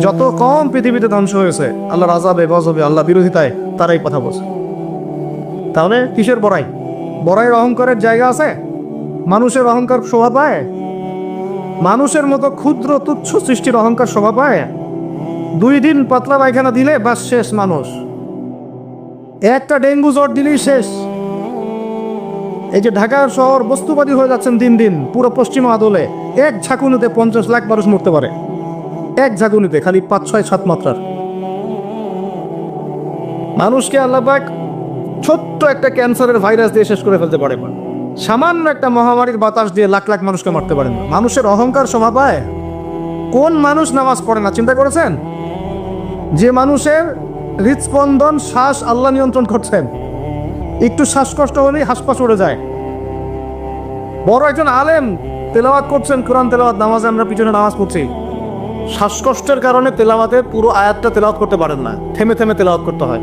যত কম পৃথিবীতে ধ্বংস হয়েছে আল্লাহর আযাবে গজবে আল্লাহ বিরোধিতায় তারাই কথা বলছে। তাহলে কিসের বড়াই? বড়াইয়ের অহংকারের জায়গা আছে? মানুষের অহংকার শোভা পায়? মানুষের মতো ক্ষুদ্র তুচ্ছ সৃষ্টির অহংকার শোভা পায়? 2 দিন পাতলা পায়খানা দিলে বাস শেষ মানুষ, একটা ডেঙ্গু জ্বর দিলেই শেষ। এই যে ঢাকা শহর বস্তুবাদী হয়ে যাচ্ছেন দিন দিন পুরো পশ্চিম আদলে, এক ঝাঁকুনিতে 50 লাখ মানুষ মরতে পারে, এক ঝাঁকুনিতে, খালি 5, 6, 7 মাত্রার। মানুষকে আল্লাহ পাক ছোট্ট একটা ক্যান্সারের ভাইরাস দিয়ে শেষ করে ফেলতে পারে, সামান্য একটা মহামারীর বাতাস দিয়ে লাখ লাখ মানুষকে মারতে পারেন না। মানুষের অহংকার শোভা পায়? কোন মানুষ নামাজ পড়ে না চিন্তা করেছেন? যে মানুষের হৃদস্পন্দন, শ্বাস আল্লাহ নিয়ন্ত্রণ করছেন, একটু শ্বাসকষ্ট হলেই হাসপাস উড়ে যায়। বড় একজন আলেম তেলাওয়াত করছেন, কোরআন তেলাওয়াত, নামাজে আমরা পিছনে নামাজ পড়ছি, শ্বাসকষ্টের কারণে তেলাওয়াতের পুরো আয়াতটা তেলাওয়াত করতে পারেন না, থেমে থেমে তেলাওয়াত করতে হয়।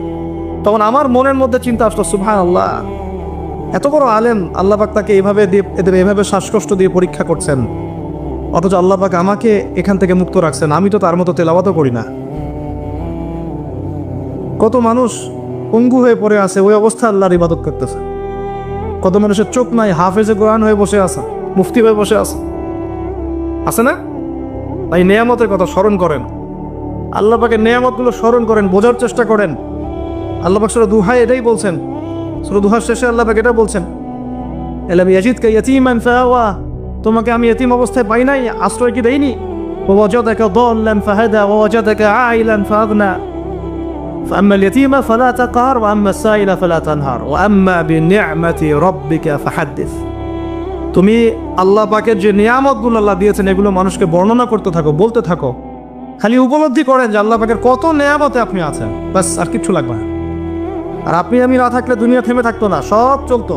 তখন আমার মনের মধ্যে চিন্তা আসলো, সুবহানাল্লাহ, এত বড় আলেম, আল্লাহ পাক তাকে এভাবে দিয়ে, এদের এভাবে শ্বাসকষ্ট দিয়ে পরীক্ষা করছেন, অথচ আল্লাহ পাক আমাকে এখান থেকে মুক্ত রাখছেন, আমি তো তার মতো তেলাওয়াতও করি না। কত মানুষ পঙ্গু হয়ে পড়ে আছে, ওই অবস্থা আল্লাহর ইবাদত করতেছে। কত মানুষের চোখ নাই, হাফেজে কোরআন হয়ে বসে আছে, মুফতি হয়ে বসে আছে, আছে না? তাই নেয়ামতের কথা স্মরণ করেন, আল্লাহ পাকের নেয়ামতগুলো স্মরণ করেন, বোঝার চেষ্টা করেন। আল্লাহ পাক সূরা দুহায় এটাই বলছেন, সূরা দুহার শেষে আল্লাহ পাক এটা বলছেন, আলাম ইয়াজিদকা ইয়াতীমান ফাআওয়া, তোমাকে আমি ইতিম অবস্থায় পাই নাই, আশ্রয় কি দেইনি? ওয়া ওয়াজাদাকা দাল্লান ফাহাদা ওয়া ওয়াজাদাকা আইলান ফাআগনা فأما اليتيم فلا تقهر وأما السائل فلا تنهر وأما بنعمة ربك فحدث। তুমি আল্লাহ পাকের যে নিয়ামতগুলো আল্লাহ দিয়েছেন এগুলো মানুষকে বর্ণনা করতে থাকো, বলতে থাকো, খালি উপলব্ধি করেন যে আল্লাহ পাকের কত নিয়ামতে আপনি আছেন, বাস, আর কিচ্ছু লাগবে না। আর আপনি আমি না থাকলে দুনিয়া থেমে থাকতো না, সব চলতো।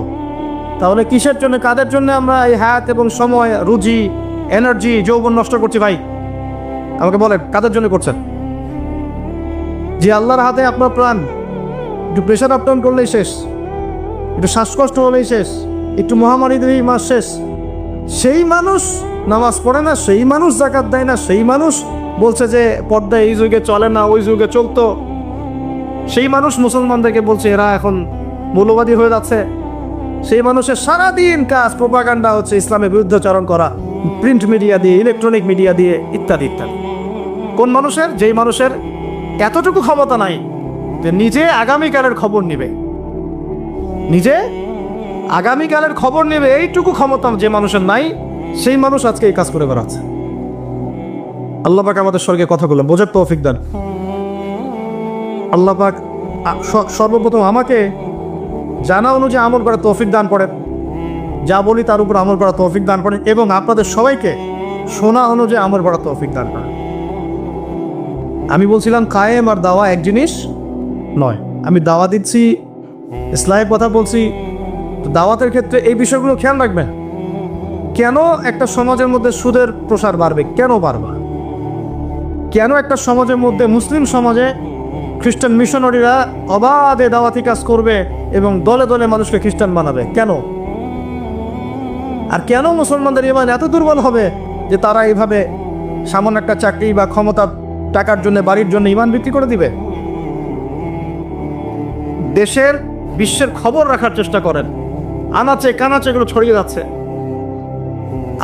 তাহলে কিসের জন্য, কাদের জন্য আমরা এই হায়াত এবং সময়, রুজি, এনার্জি, যৌবন নষ্ট করছি? ভাই আমাকে বলেন, কাদের জন্য করছেন? যে আল্লাহর হাতে আপনার প্রাণ, একটু প্রেশার আপ ডাউন করলেই শেষ, একটু শ্বাসকষ্ট হলেই শেষ, একটু মহামারী দিলেই মাস শেষ। সেই মানুষ নামাজ পড়ে না, সেই মানুষ যাকাত দেয় না, সেই মানুষ বলছে যে পর্দা এই যুগে চলে না, ওই যুগে চলতো। সেই মানুষ মুসলমানদেরকে বলছে এরা এখন মৌলবাদী হয়ে যাচ্ছে। সেই মানুষের সারাদিন কাজ প্রোপাগান্ডা হচ্ছে, ইসলামের বিরুদ্ধাচরণ করা, প্রিন্ট মিডিয়া দিয়ে, ইলেকট্রনিক মিডিয়া দিয়ে, ইত্যাদি ইত্যাদি। কোন মানুষের? যেই মানুষের এতটুকু ক্ষমতা নাই যে নিজে আগামীকালের খবর নেবে, নিজে আগামীকালের খবর নেবে, এইটুকু ক্ষমতা যে মানুষের নাই, সেই মানুষ আজকে এই কাজ করে বেড়াচ্ছে। আল্লাহ পাক আমাদের স্বর্গে কথাগুলো বোঝার তৌফিক দান। আল্লাহ পাক সর্বপ্রথম আমাকে জানা অনুযায়ী আমল করার তৌফিক দান করেন, যা বলি তার উপর আমল করার তৌফিক দান করেন, এবং আপনাদের সবাইকে শোনা অনুযায়ী আমল করার তৌফিক দান করেন। আমি বলছিলাম কায়েম আর দাওয়া এক জিনিস নয়। আমি দাওয়া দিচ্ছি, ইসলামের কথা বলছি, দাওয়াতের ক্ষেত্রে এই বিষয়গুলো খেয়াল রাখবেন। কেন একটা সমাজের মধ্যে সুদের প্রসার বাড়বে? কেন বাড়বে? কেন একটা সমাজের মধ্যে, মুসলিম সমাজে খ্রিস্টান মিশনারিরা অবাধে দাওয়াতি কাজ করবে এবং দলে দলে মানুষকে খ্রিস্টান বানাবে? কেন? আর কেন মুসলমানদের ঈমান এত দুর্বল হবে যে তারা এইভাবে সামান্য একটা চাকরি বা ক্ষমতা, টাকার জন্য, বাড়ির জন্য ঈমান বিক্রি করে দিবে? দেশের, বিশ্বের খবর রাখার চেষ্টা করেন, আনাচে কানাচে এগুলো ছড়িয়ে যাচ্ছে।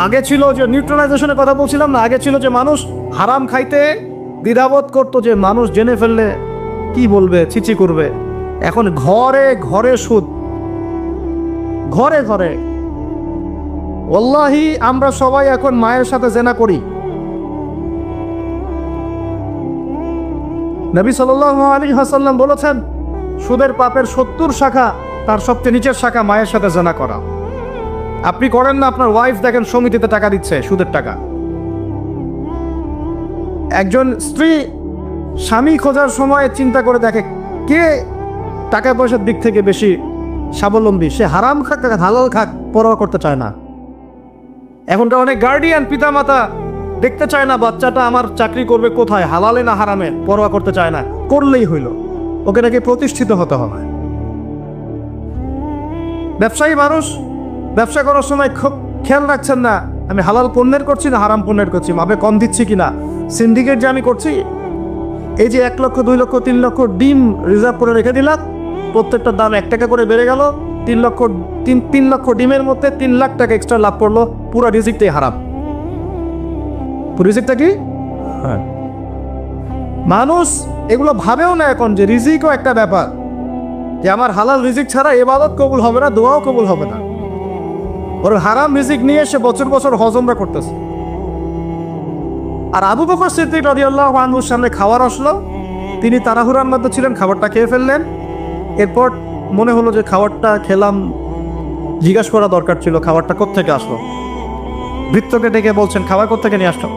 আগে ছিল যে নিউট্রালাইজেশনের কথা বলছিলাম না, আগে ছিল যে মানুষ হারাম খাইতে দ্বিধাবোধ করতো, যে মানুষ জেনে ফেললে কি বলবে, ছিচি করবে। এখন ঘরে ঘরে সুদ, ঘরে ঘরে। ওয়াল্লাহি আমরা সবাই এখন মায়ের সাথে জেনা করি। নবী সাল্লাল্লাহু আলাইহি ওয়াসাল্লাম বলেছেন, সুদের পাপের 70 শাখা, তার সবচেয়ে নিচের শাখা মায়ের সাথে জেনা করা। আপনি করেন না? আপনার ওয়াইফ দেখেন সমিতিতে টাকা দিচ্ছে, সুদের টাকা। একজন স্ত্রী স্বামী খোঁজার সময় চিন্তা করে দেখে কে টাকা পয়সার দিক থেকে বেশি স্বাবলম্বী, সে হারাম খাক হালাল খাক পরোয়া করতে চায় না। এখনকার অনেক গার্ডিয়ান, পিতামাতা দেখতে চায় না বাচ্চাটা আমার চাকরি করবে কোথায়, হালালে না হারামে, পরোয়া করতে চায় না। করলেই হইল, ওকে নাকি প্রতিষ্ঠিত হতে হবে। ব্যবসায়ী মানুষ ব্যবসা করার সময় খুব খেয়াল রাখছেন না আমি হালাল পণ্যের করছি না হারাম পণ্যের করছি, মাপে কম দিচ্ছি কিনা, সিন্ডিকেট যে আমি করছি এই যে 1 লক্ষ 2 লক্ষ 3 লক্ষ ডিম রিজার্ভ করে রেখে দিলাম, প্রত্যেকটার দাম 1 টাকা করে বেড়ে গেল, 3 লক্ষ ডিমের মধ্যে 3 লাখ টাকা এক্সট্রা লাভ করলো, পুরো রিজিকটাই হারাম। পুরো রিজিকটা কি? হ্যাঁ, মানুষ এগুলো ভাবেও না এখন যে রিজিকও একটা ব্যাপার, যে আমার হালাল রিজিক ছাড়া ইবাদত কবুল হবে না, দোয়াও কবুল হবে না। ওর হারাম রিজিক নিয়ে সে বছর বছর হজমরা করতেছে। আর আবু বকর সিদ্দিক রাদিয়াল্লাহু আনহুর সামনে খাবার আসলো, তিনি তাড়াহুড়ার মধ্যে ছিলেন, খাবারটা খেয়ে ফেললেন। এরপর মনে হলো যে খাবারটা খেলাম, জিজ্ঞাসা করা দরকার ছিল খাবারটা কোত্থেকে আসলো। ভৃত্যকে ডেকে বলছেন খাবার কোত্থেকে নিয়ে আসলো।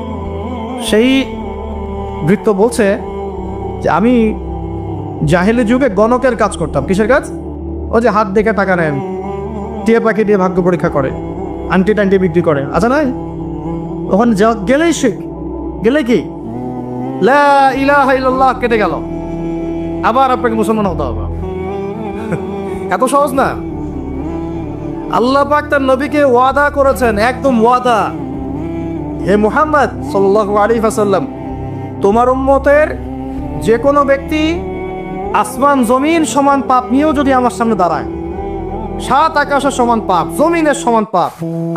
সেই ভৃত্য বলছে যে আমি জাহেলি যুগে গণকের কাজ করতাম। কিসের কাজ? ও যে হাত দেখে টাকা নেন, টিয়া পাখি দিয়ে ভাগ্য পরীক্ষা করে, আন্টি টান্টি বিক্রি করে, আচ্ছা নাই? ওখানে গেলেই শিখ, গেলে কি লা ইলাহা ইল্লাল্লাহ কেটে গেল, আবার আপনাকে মুসলমান হতে হবে। এত সহজ না। আল্লাহ পাক তার নবীকে ওয়াদা করেছেন, একদম ওয়াদা, হে মুহাম্মদ সাল্লাল্লাহু আলাইহি ওয়াসাল্লাম, তোমার উম্মতের যে কোনো ব্যক্তি আসমান জমিন সমান পাপ নিয়েও যদি আমার সামনে দাঁড়ায়, 7 আকাশের সমান পাপ, জমিনের সমান পাপ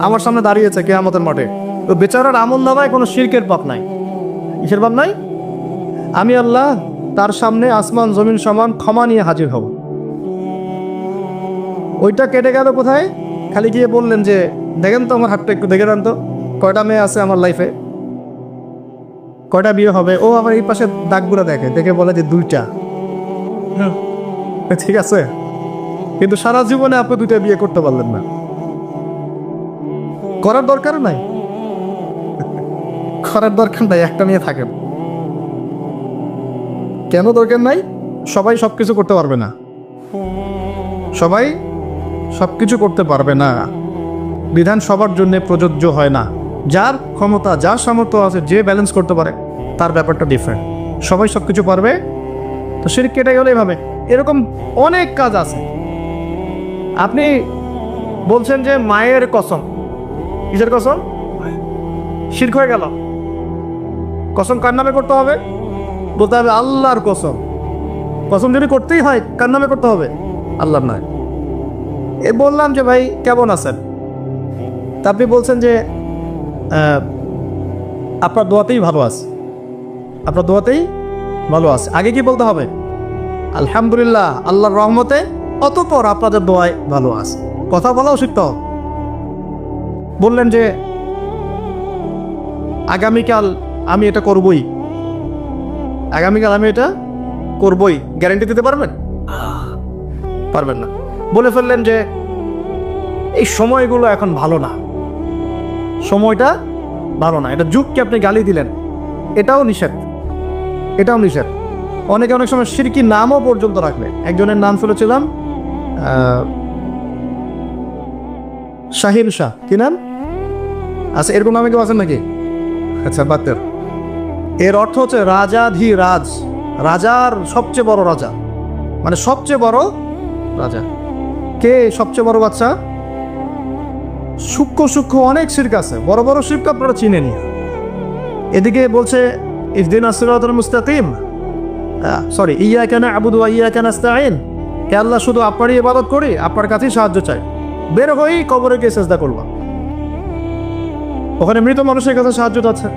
আমার সামনে দাঁড়িয়েছে কিয়ামতের মাঠে, তো বেচারার আমলনামায় কোনো শিরকের পাপ নাই। কিসের পাপ নাই? আমি আল্লাহ তার সামনে আসমান জমিন সমান ক্ষমা নিয়ে হাজির হব। ওইটা কেটে গেল কোথায়? খালি গিয়ে বললেন যে দেখেন তো আমার হাতটা একটু দেখে দেন তো, কয়টা মেয়ে আছে আমার লাইফে, কয়টা বিয়ে হবে। ও আবার এই পাশে দাগগুলো দেখে, দেখে বলে যে 2টা। ঠিক আছে, কিন্তু সারা জীবনে আপনি 2টা বিয়ে করতে পারলেন না। করার দরকার নাই, করার দরকার নাই, একটা নিয়ে থাকেন। কেন দরকার নাই? সবাই সবকিছু করতে পারবে না, সবাই সবকিছু করতে পারবে না। বিধান সবার জন্য প্রযোজ্য হয় না। যার ক্ষমতা, যার সামর্থ্য আছে, যে ব্যালেন্স করতে পারে, তার ব্যাপারটা ডিফারেন্ট। সবাই সবকিছু পারবে তো শিরক কেটে গেলে এভাবে। এরকম অনেক কাজ আছে। আপনি বলছেন যে মায়ের কসম, কিসের কসম? শিরক হয়ে গেল। কসম কার নামে করতে হবে? বলতে হবে আল্লাহর কসম। কসম যদি করতেই হয় কার নামে করতে হবে? আল্লাহর নয়। এ বললাম যে ভাই কেমন আছেন, তা আপনি বলছেন যে আপনার দোয়াতেই ভালো আছে, আপনার দোয়াতেই ভালো আছে। আগে কি বলতে হবে? আলহামদুলিল্লাহ, আল্লাহর রহমতে, অতঃপর আপনাদের দোয়ায় ভালো আছে। কথা বলাও শিখতে হবে। বললেন যে আগামীকাল আমি এটা করবই, আগামীকাল আমি এটা করবই, গ্যারান্টি দিতে পারবেন? পারবেন না। বলে ফেললেন যে এই সময়গুলো এখন ভালো না, সময়টা ভালো না, এটা যুগকে আপনি গালি দিলেন, এটাও নিষেধ, এটাও নিষেধ। অনেকে অনেক সময় শিরকি নামও পর্যন্ত রাখলে। একজনের নাম শুনেছিলাম শাহিন শাহ, কি নাম? আচ্ছা, এরকম নামে কেউ আছেন নাকি? আচ্ছা, বাতের। এর অর্থ হচ্ছে রাজাধিরাজ, রাজার সবচেয়ে বড় রাজা, মানে সবচেয়ে বড় রাজা। কে সবচেয়ে বড় বাচ্চা? সূক্ষ্ম সূক্ষ্ম অনেক শিরক আছে, বড় বড় শিরক আপনারা চিনেনি। এদিকে বলছে ইহদিনাস সিরাতাল মুস্তাকিম, সরি, ইয়াকা না'বুদু ওয়া ইয়াকা নাস্তাঈন, হে আল্লাহ শুধু আপনারই ইবাদত করি, আপনার কাছেই সাহায্য চাই। বের হই কবরে গিয়ে সেজদা করবা, ওখানে মৃত মানুষের কাছে সাহায্য আছে।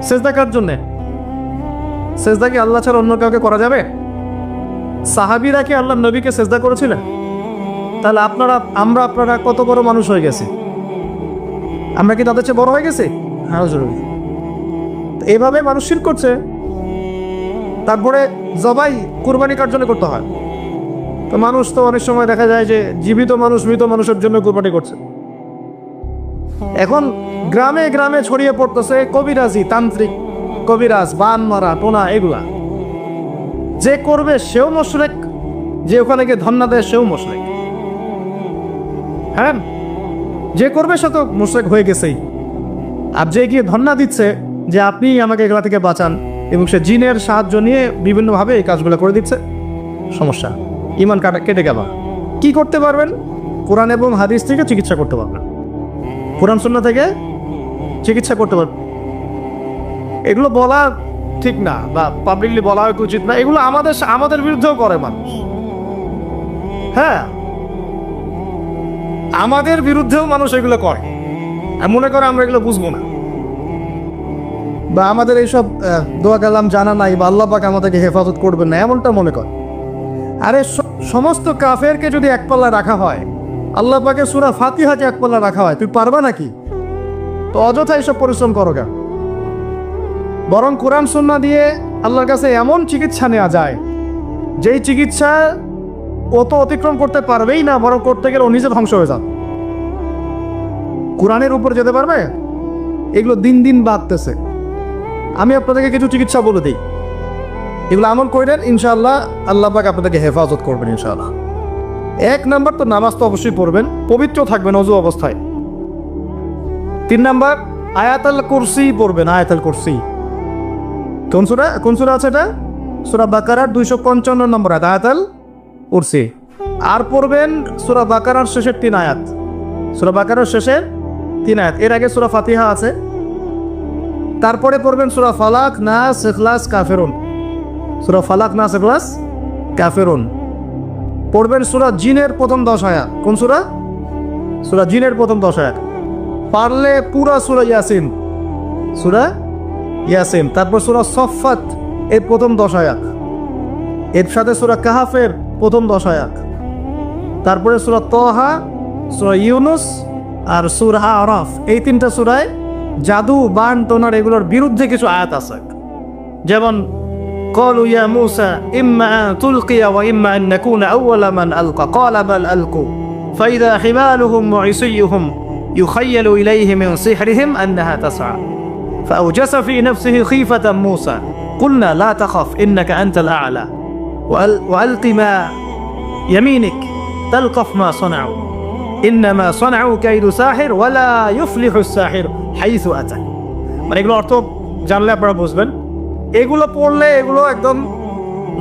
সেজদা কার জন্যে? সেজদা কি আল্লাহ ছাড়া অন্য কাউকে করা যাবে? সাহাবীরা কি আল্লাহ নবীকে সেজদা করেছিলেন? তাহলে আপনারা কত বড় মানুষ হয়ে গেছে? আমরা কি তাদের চেয়ে বড় হয়ে গেছি? আরো জরুরি। এইভাবে মানুষ শিরক করছে। তারপরে জবাই কুরবানি কার জন্য করতে হয়? তো মানুষ তো অনেক সময় দেখা যায় যে জীবিত মানুষ মৃত মানুষের জন্য কুরবানি করছে। এখন গ্রামে গ্রামে ছড়িয়ে পড়তেছে কবিরাজি, তান্ত্রিক, কবিরাজ, বান মারা, টোনা, এগুলা। যে করবে সেও মুশরিক, যে ওখানে গিয়ে ধন্না দেয় সেও মুশরিক। হ্যাঁ, যে করবে সে তো মুশরিক হয়ে গেছেই। আর যে গিয়ে ধন্না দিচ্ছে যে আপনি আমাকে এগুলা থেকে বাঁচান, এবং সে জিনের সাহায্য নিয়ে বিভিন্নভাবে এই কাজগুলো করে দিচ্ছে, সমস্যা, ইমান কেটে গেল। কি করতে পারবেন? কোরআন এবং হাদিস থেকে চিকিৎসা করতে পারবেন, কোরআন সুন্নাহ থেকে চিকিৎসা করতে পারবেন। এগুলো বলা ঠিক না বা পাবলিকলি বলা উচিত না, এগুলো আমাদের বিরুদ্ধেও করে মানুষ। হ্যাঁ, আমাদের বিরুদ্ধেও মানুষ এগুলো করে, মনে করে আমরা এগুলো বুঝবো না, বা আমাদের এইসব দোয়া কালাম জানা নাই, বা আল্লাহ পাক আমাদেরকে হেফাজত করবেন না, এমনটা মনে করে। আরে সমস্ত কাফেরকে যদি এক পাল্লা রাখা হয়, আল্লাহ পাকের সূরা ফাতিহাকে এক পাল্লা রাখা হয়, তুই পারবা নাকি? তো অযথা এসব পরিশ্রম করো কেন? বরং কোরআন সুন্নাহ দিয়ে আল্লাহর কাছে এমন চিকিৎসা নেওয়া যায়, যেই চিকিৎসা ও তো অতিক্রম করতে পারবেই না, বরং করতে গেলে ও নিজে ধ্বংস হয়ে যাবে। কোরআনের উপর যেতে পারবে? এগুলো দিন দিন বাড়তেছে। আমি আপনাদেরকে কিছু চিকিৎসা বলে দিই, এগুলো আমল করেন, ইনশাআল্লাহ আল্লাহ পাক আপনাদেরকে হেফাজত করবেন ইনশাআল্লাহ। 1 নাম্বার তো নামাজ তো অবশ্যই পড়বেন, পবিত্র থাকবেন অজু অবস্থায়। 3 নাম্বার আয়াতুল কুরসি পড়বেন, আয়াতুল কুরসি। কোন সূরা আছে এটা? সূরা বাকারার 255 নম্বর আয়াত, আয়াতুল কুরসি। আর পড়বেন সূরা বাকারার শেষের 3 আয়াত, সূরা বাকারার শেষের 3 আয়াত। এর আগে সূরা ফাতিহা আছে, তারপরে পড়বেন সূরা ফালাক, নাস, ইখলাস, কাফিরুন। সূরা ফালাক, নাস, ইখলাস, কাফিরুন। পড়বেন সূরা জিনের প্রথম 10 আয়াত। কোন সূরা? সূরা জিনের প্রথম 10 আয়াত। পারলে পুরা সূরা ইয়াসিন, সূরা ইয়াসিন। তারপর সূরা সফফাত এর প্রথম 10 আয়াত, এর সাথে সূরা কাহাফের প্রথম 10 আয়াত। তারপরে সূরা তাহা, সূরা ইউনুস আর সূরা আরাফ। এই 3টা সূরায় জাদু, বান, টোনার এগুলোর বিরুদ্ধে কিছু আয়াত আছে। যেমন قالوا يا موسى إما أن تلقي وإما أن نكون أول من ألقى قال بل ألقوا فإذا حبالهم وعصيهم يخيل إليه من سحرهم أنها تسعى فأوجس في نفسه خيفة موسى قلنا لا تخف إنك أنت الأعلى وألق ما يمينك تلقف ما صنعوا إنما صنعوا كيد ساحر ولا يفلح الساحر حيث أتى। মানে এগুলো অর্থ জানলে আপনারা বুঝবেন। এগুলো পড়লে এগুলো একদম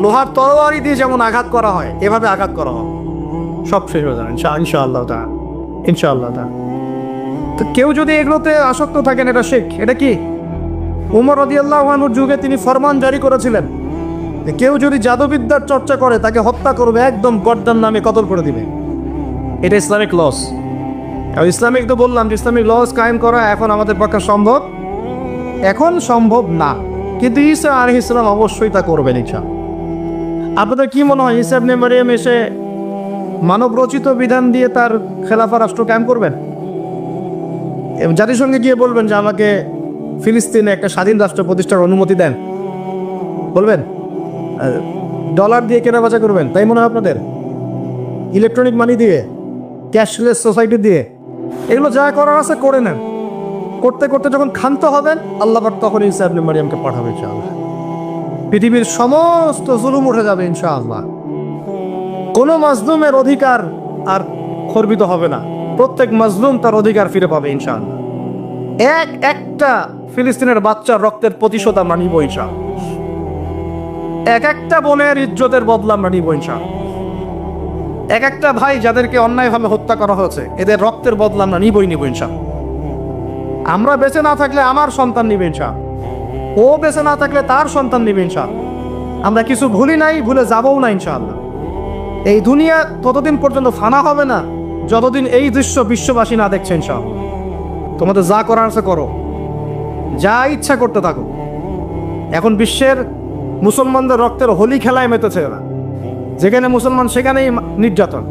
লোহার তরবারি দিয়ে যেমন আঘাত করা হয়, এভাবে আঘাত করা হয়, সব শেষ হয়ে যাবে ইনশাআল্লাহ তাআলা, ইনশাআল্লাহ তাআলা। তো কেউ যদি এগুলোতে আসক্ত থাকেন, এটা শেখ। এটা কি? উমর রাদিয়াল্লাহু আনহুর যুগে তিনি ফরমান জারি করেছিলেন যে কেউ যদি জাদুবিদ্যার চর্চা করে তাকে হত্যা করবে, একদম গর্দান নামে কতল করে দিবে। এটা ইসলামিক লস। ইসলামিক তো বললাম যে ইসলামিক লস কায়েম করা এখন আমাদের পক্ষে সম্ভব, এখন সম্ভব না, কিন্তু ঈসা আলাইহিস সালাম অবশ্যই তা করবেন ইনশাআল্লাহ। আপনাদের কি মনে হয় ঈসা ইবনে মারইয়াম এসে মানব রচিত বিধান দিয়ে তার খেলাফা রাষ্ট্র কায়েম করবেন? জাতিসংঘে গিয়ে বলবেন যে আমাকে ফিলিস্তিনে একটা স্বাধীন রাষ্ট্র প্রতিষ্ঠার অনুমতি দেন, বলবেন? ডলার দিয়ে কেনাবেচা করবেন, তাই মনে হয় আপনাদের? ইলেকট্রনিক মানি দিয়ে, ক্যাশলেস সোসাইটি দিয়ে, এগুলো যা করার আছে করে নেন। করতে করতে যখন ক্ষান্ত হবেন, আল্লাহ পাক তখন ঈসা ইবনে মারইয়ামকে পাঠাবে ইনশাআল্লাহ। পৃথিবীর সমস্ত জুলুম উঠে যাবে ইনশাআল্লাহ। কোনো মাজলুমের অধিকার আর খর্বিত হবে না, প্রত্যেক মাজলুম তার অধিকার ফিরে পাবে ইনশাআল্লাহ। একটা ফিলিস্তিনের বাচ্চার রক্তের প্রতিশোধ আমরা নিব ইনশাআল্লাহ। একটা বোনের ইজ্জতের বদলা আমরা নিব ইনশাআল্লাহ। একটা ভাই যাদেরকে অন্যায়ভাবে হত্যা করা হয়েছে, এদের রক্তের বদলা আমরা নিবই নিব ইনশাআল্লাহ। আমরা বেঁচে না থাকলে আমার সন্তান নিবে ইনশাআল্লাহ, ও বেঁচে না থাকলে তার সন্তান নিবে ইনশাআল্লাহ। আমরা কিছু ভুলি নাই, ভুলে যাবও না ইনশাআল্লাহ। এই দুনিয়া ততদিন পর্যন্ত ফানা হবে না যতদিন এই দৃশ্য বিশ্ববাসী না দেখছে ইনশাআল্লাহ। তোমাদের যা করার আছে করো, যা ইচ্ছা করতে থাকো। এখন বিশ্বের মুসলমানদের রক্তের হোলি খেলায় মেতেছে এরা, যেখানে মুসলমান সেখানেই নির্যাতন,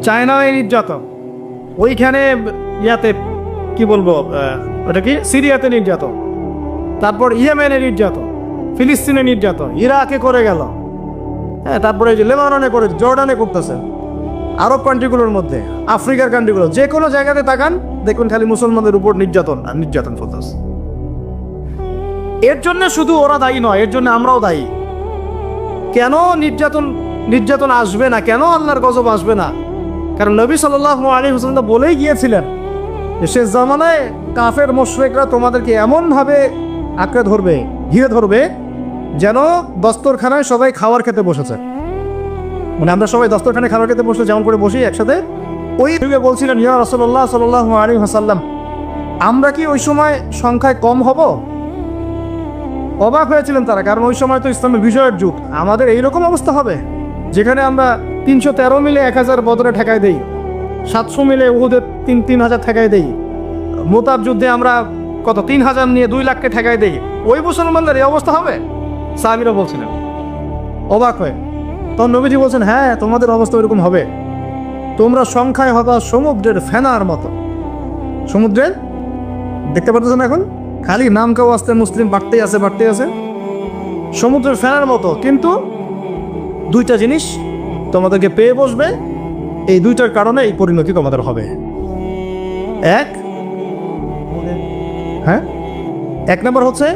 চায়নায় নির্যাতন, ওইখানে ইয়াতে কি বলবো, ওটা কি সিরিয়াতে নির্যাতন, তারপর ইয়েমেনে নির্যাতন, ফিলিস্তিনে নির্যাতন, ইরাকে করে গেল, হ্যাঁ, তারপরে যে লেবাননে করে, জর্ডানে করতেছে, আরব কান্ট্রিগুলোর মধ্যে, আফ্রিকার কান্ট্রিগুলো, যে কোনো জায়গাতে তাকান দেখুন খালি মুসলমানদের উপর নির্যাতন আর নির্যাতন চলতেছে। এর জন্য শুধু ওরা দায়ী নয়, এর জন্য আমরাও দায়ী। কেন নির্যাতন আসবে না? কেন আল্লাহর গজব আসবে না? কারণ নবী সাল্লাল্লাহু আলাইহি ওয়াসাল্লাম বলেই গিয়েছিলেন যে শেষ জামানায় কাফের মুশরিকরা তোমাদেরকে এমনভাবে আঁকড়ে ধরবে, ঘিরে ধরবে, যেন দস্তরখানায় সবাই খাবার খেতে বসেছে। মানে আমরা সবাই দস্তরখানায় খাবার খেতে বসে যেমন করে বসি একসাথে, ওই যুগে বলছিলেন ইয়া রাসূলুল্লাহ সাল্লাল্লাহু আলাইহি ওয়াসাল্লাম, আমরা কি ওই সময় সংখ্যায় কম হব? অবাক হয়েছিলেন তারা, কারণ ওই সময় তো ইসলামের বিজয়ের যুগ। আমাদের এইরকম অবস্থা হবে যেখানে আমরা 313 মিলে 1000 বদরে ঠেকাই দেই, 700 মিলে উহুদের 3000 ঠেকাই দেই, মোতাব যুদ্ধে আমরা কত 3000 নিয়ে 2 লাখকে ঠেকাই দেই। ওই মুসলমানদের এই অবস্থা হবে? সাহাবীরা বলছিলেন অবাক হয়ে। তখন নবীজি বলছেন, হ্যাঁ তোমাদের অবস্থা ওইরকম হবে। তোমরা সংখ্যায় হবা সমুদ্রের ফেনার মতো। সমুদ্রের, দেখতে পাচ্ছেন এখন খালি নাম কেউ আসতে মুসলিম বাড়তেই আছে। সমুদ্রের ফেনার মতো, কিন্তু 2টা জিনিস তোমাদেরকে পেয়ে বসবে। এই 2টার কারণে এই পরিণতি তোমাদের হবে। এক নম্বর হচ্ছে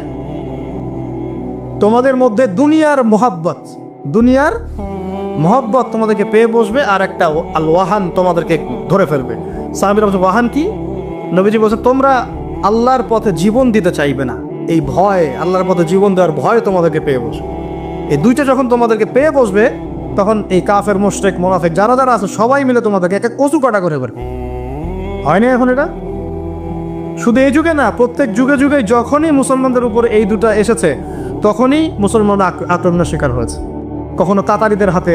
তোমাদের মধ্যে দুনিয়ার মহব্বত তোমাদেরকে পেয়ে বসবে, আর একটা আল ওয়াহান তোমাদেরকে ধরে ফেলবে। সাহাবীরা বলছে ওয়াহান কি? নবীজি বলছে তোমরা আল্লাহর পথে জীবন দিতে চাইবে না, এই ভয়, আল্লাহর পথে জীবন দেওয়ার ভয় তোমাদেরকে পেয়ে বসবে। এই 2টা যখন তোমাদেরকে পেয়ে বসবে, তখন এই কাফের, মুশরিক, মুনাফিক যারা যারা আছে সবাই মিলে তোমাদেরকে একটা কচু কাটা করে ফেলবে। হয় না এখন এটা? শুধু এই যুগে না, প্রত্যেক যুগে যুগে যখনই মুসলমানদের উপরে এই 2টা এসেছে, তখনই মুসলমানরা আক্রমণের শিকার হয়েছে। কখনো তাতারিদের হাতে,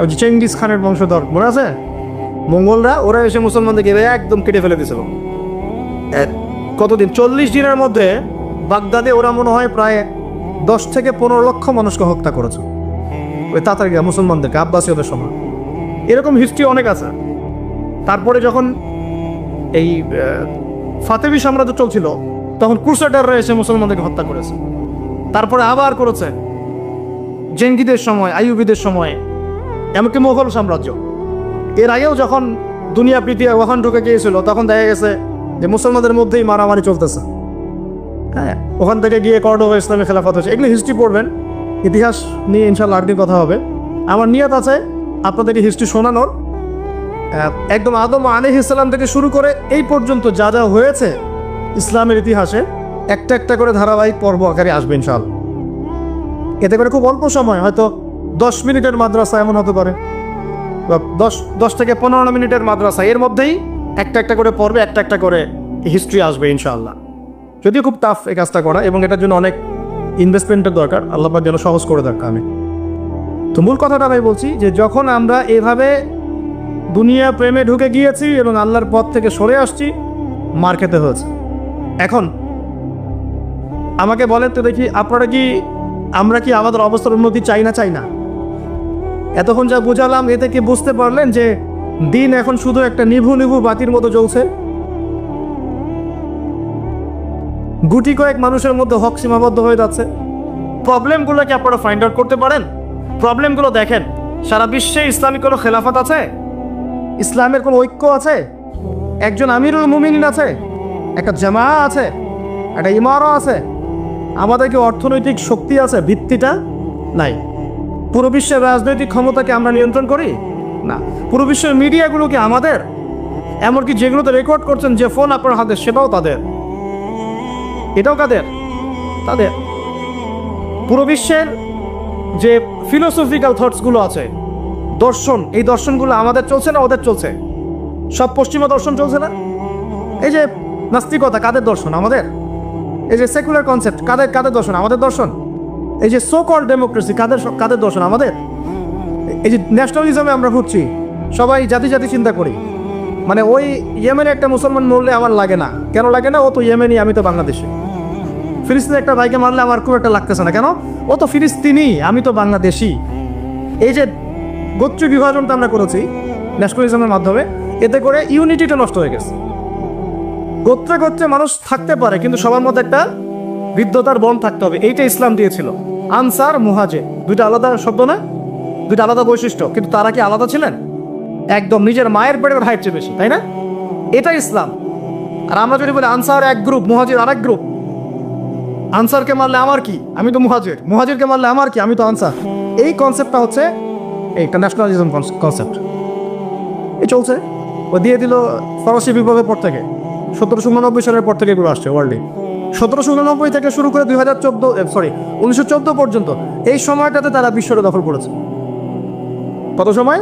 ওই যে চেঙ্গিস খানের বংশধর মনে আছে, মঙ্গলরা, ওরা এসে মুসলমানদেরকে একদম কেটে ফেলে দিয়েছিল। কতদিন? 40 দিনের মধ্যে বাগদাদে ওরা মনে হয় প্রায় 10 থেকে 15 লক্ষ মানুষকে হত্যা করেছে, ওই তাতারিরা মুসলমানদেরকে, আব্বাসীয়দের সময়। এরকম হিস্ট্রি অনেক আছে। তারপরে যখন এই ফাতেমি সাম্রাজ্য চলছিল, তখন ক্রুসেডাররা এসে মুসলমানদেরকে হত্যা করেছে। তারপরে আবার করেছে জেঙ্গিদের সময়, আইয়ুবিদের সময়, এমনকি মোগল সাম্রাজ্য। এর আগেও যখন দুনিয়া পৃথিবী ওখান ঢুকে গিয়েছিল, তখন দেখা গেছে যে মুসলমানদের মধ্যেই মারামারি চলতেছে। হ্যাঁ, ওখান থেকে গিয়ে কর্ডোবা ইসলামী খেলাফত হয়েছে। এগুলো হিস্ট্রি পড়বেন, ইতিহাস নিয়ে ইনশাল্লাহ আরেকদিন কথা হবে। আমার নিয়ত আছে আপনাদেরকে হিস্ট্রি শোনানোর, একদম আদম আলাইহিস সালাম থেকে শুরু করে এই পর্যন্ত যা যা হয়েছে ইসলামের ইতিহাসে, একটা একটা করে ধারাবাহিক পর্ব আকারে আসবে ইনশাআল্লাহ। এতে করে খুব অল্প সময়, হয়তো 10 মিনিটের মাদ্রাসা এমন হতে পারে, 10 থেকে 15 মিনিটের মাদ্রাসা, এর মধ্যেই একটা একটা করে পর্বে একটা একটা করে হিস্ট্রি আসবে ইনশাআল্লাহ। যদিও খুব টাফ এই কাজটা করা, এবং এটার জন্য অনেক ইনভেস্টমেন্টের দরকার, আল্লাহ পাক যেন সহজ করে দেন। আমি তো মূল কথাটা আমি বলছি যে যখন আমরা এভাবে দুনিয়া প্রেমে ঢুকে গিয়েছি এবং আল্লাহর পথ থেকে সরে আসছি, মার খেতে হয়েছে। এখন আমাকে বলেন তো দেখি, আমরা কি আমাদের অবস্থার উন্নতি চাই না? এতক্ষণ যা বুঝালাম, এতে কি বুঝতে পারলেন যে দিন এখন শুধু একটা নিভু নিভু বাতির মতো জ্বলছে? গুটি কয়েক মানুষের মধ্যে হক সীমাবদ্ধ হয়ে যাচ্ছে। প্রবলেমগুলো কি আপনারা ফাইন্ড আউট করতে পারেন? প্রবলেমগুলো দেখেন। সারা বিশ্বে ইসলামিক কোনো খেলাফত আছে? ইসলামের কোনো ঐক্য আছে? একজন আমিরুল মুমিনিন আছে? একটা জামা আছে? একটা ইমারা আছে? আমাদের কি অর্থনৈতিক শক্তি আছে? ভিত্তিটা নাই। পুরো বিশ্বের রাজনৈতিক ক্ষমতাকে আমরা নিয়ন্ত্রণ করি না। পুরো বিশ্বের মিডিয়াগুলো কি আমাদের? এমনকি যেগুলোতে রেকর্ড করছেন, যে ফোন আপনার হাতে, সেটাও তাদের। এটাও কাদের? তাদের। পুরো বিশ্বের যে ফিলোসফিক্যাল থটসগুলো আছে, দর্শন, এই দর্শনগুলো আমাদের চলছে না ওদের চলছে? সব পশ্চিমা দর্শন চলছে না? এই যে নাস্তিকতা, কাদের দর্শন? আমাদের। এই যে সেকুলার কনসেপ্ট, কাদের দর্শন? আমাদের দর্শন। এই যে সো কল্ড ডেমোক্রেসি, কাদের দর্শন? আমাদের। এই যে ন্যাশনালিজমে আমরা ঘুরছি, সবাই জাতি চিন্তা করি, মানে ওই ইয়েমেনে একটা মুসলমান মরলে আমার লাগে না। কেন লাগে না? ও তো ইয়েমেনি, আমি তো বাংলাদেশি। ফিলিস্তিনে একটা ভাইকে মারলে আমার খুব একটা লাগতেছে না। কেন? ও তো ফিলিস্তিনি, আমি তো বাংলাদেশি। এই যে গোত্র বিভাজনটা আমরা করেছি ন্যাশনালিজমের মাধ্যমে, এতে করে ইউনিটিটা নষ্ট হয়ে গেছে। গোত্রে মানুষ থাকতে পারে, কিন্তু সবার মধ্যে একটা বিদ্যতার বন থাকতে হবে। এইটা ইসলাম দিয়েছিল। আনসার, মুহাজির, 2টা আলাদা শব্দ না? 2টা আলাদা বৈশিষ্ট্য, কিন্তু তারা কি আলাদা ছিলেন? একদম নিজের মায়ের পেটের হাইট চেয়ে বেশি, তাই না? এটা ইসলাম। আর আমরা যদি বলি আনসার এক গ্রুপ, মুহাজির আরেক গ্রুপ, আনসারকে মারলে আমার কি, আমি তো মুহাজিরকে মারলে আমার কি, আমি তো আনসার। এই কনসেপ্টটা হচ্ছে এইটা ন্যাশনালিজম কনসেপ্ট। এই চলছে। ও দিয়ে দিল ফরাসি বিপ্লবের পর থেকে, 1789 সালের পর থেকে এগুলো আসছে ওয়ার্ল্ডে। 1789 থেকে শুরু করে 1914 পর্যন্ত, এই সময়টাতে তারা বিশ্বটা দখল করেছে। কত সময়?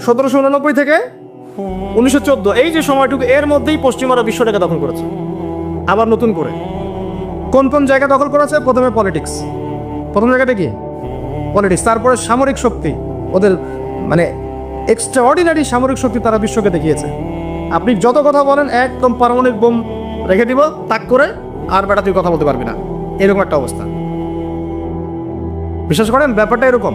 1789 থেকে 1914, এই যে সময়টুকু, এর মধ্যেই পশ্চিমারা বিশ্বটাকে দখল করেছে। আবার নতুন করে কোন কোন জায়গা দখল করেছে? প্রথমে পলিটিক্স, প্রথম জায়গাটা কি পলিটিক্স, তারপরে সামরিক শক্তি, ওদের মানে এক্সট্রাঅর্ডিনারি সামরিক শক্তি তারা বিশ্বকে দেখিয়েছে। আপনি যত কথা বলেন একদম পারমাণবিক বোম রেখে দিব তাক করে, আর বেটা তুই কথা বলতে পারবি না, এরকম একটা অবস্থা। বিশ্বাস করেন ব্যাপারটা এরকম।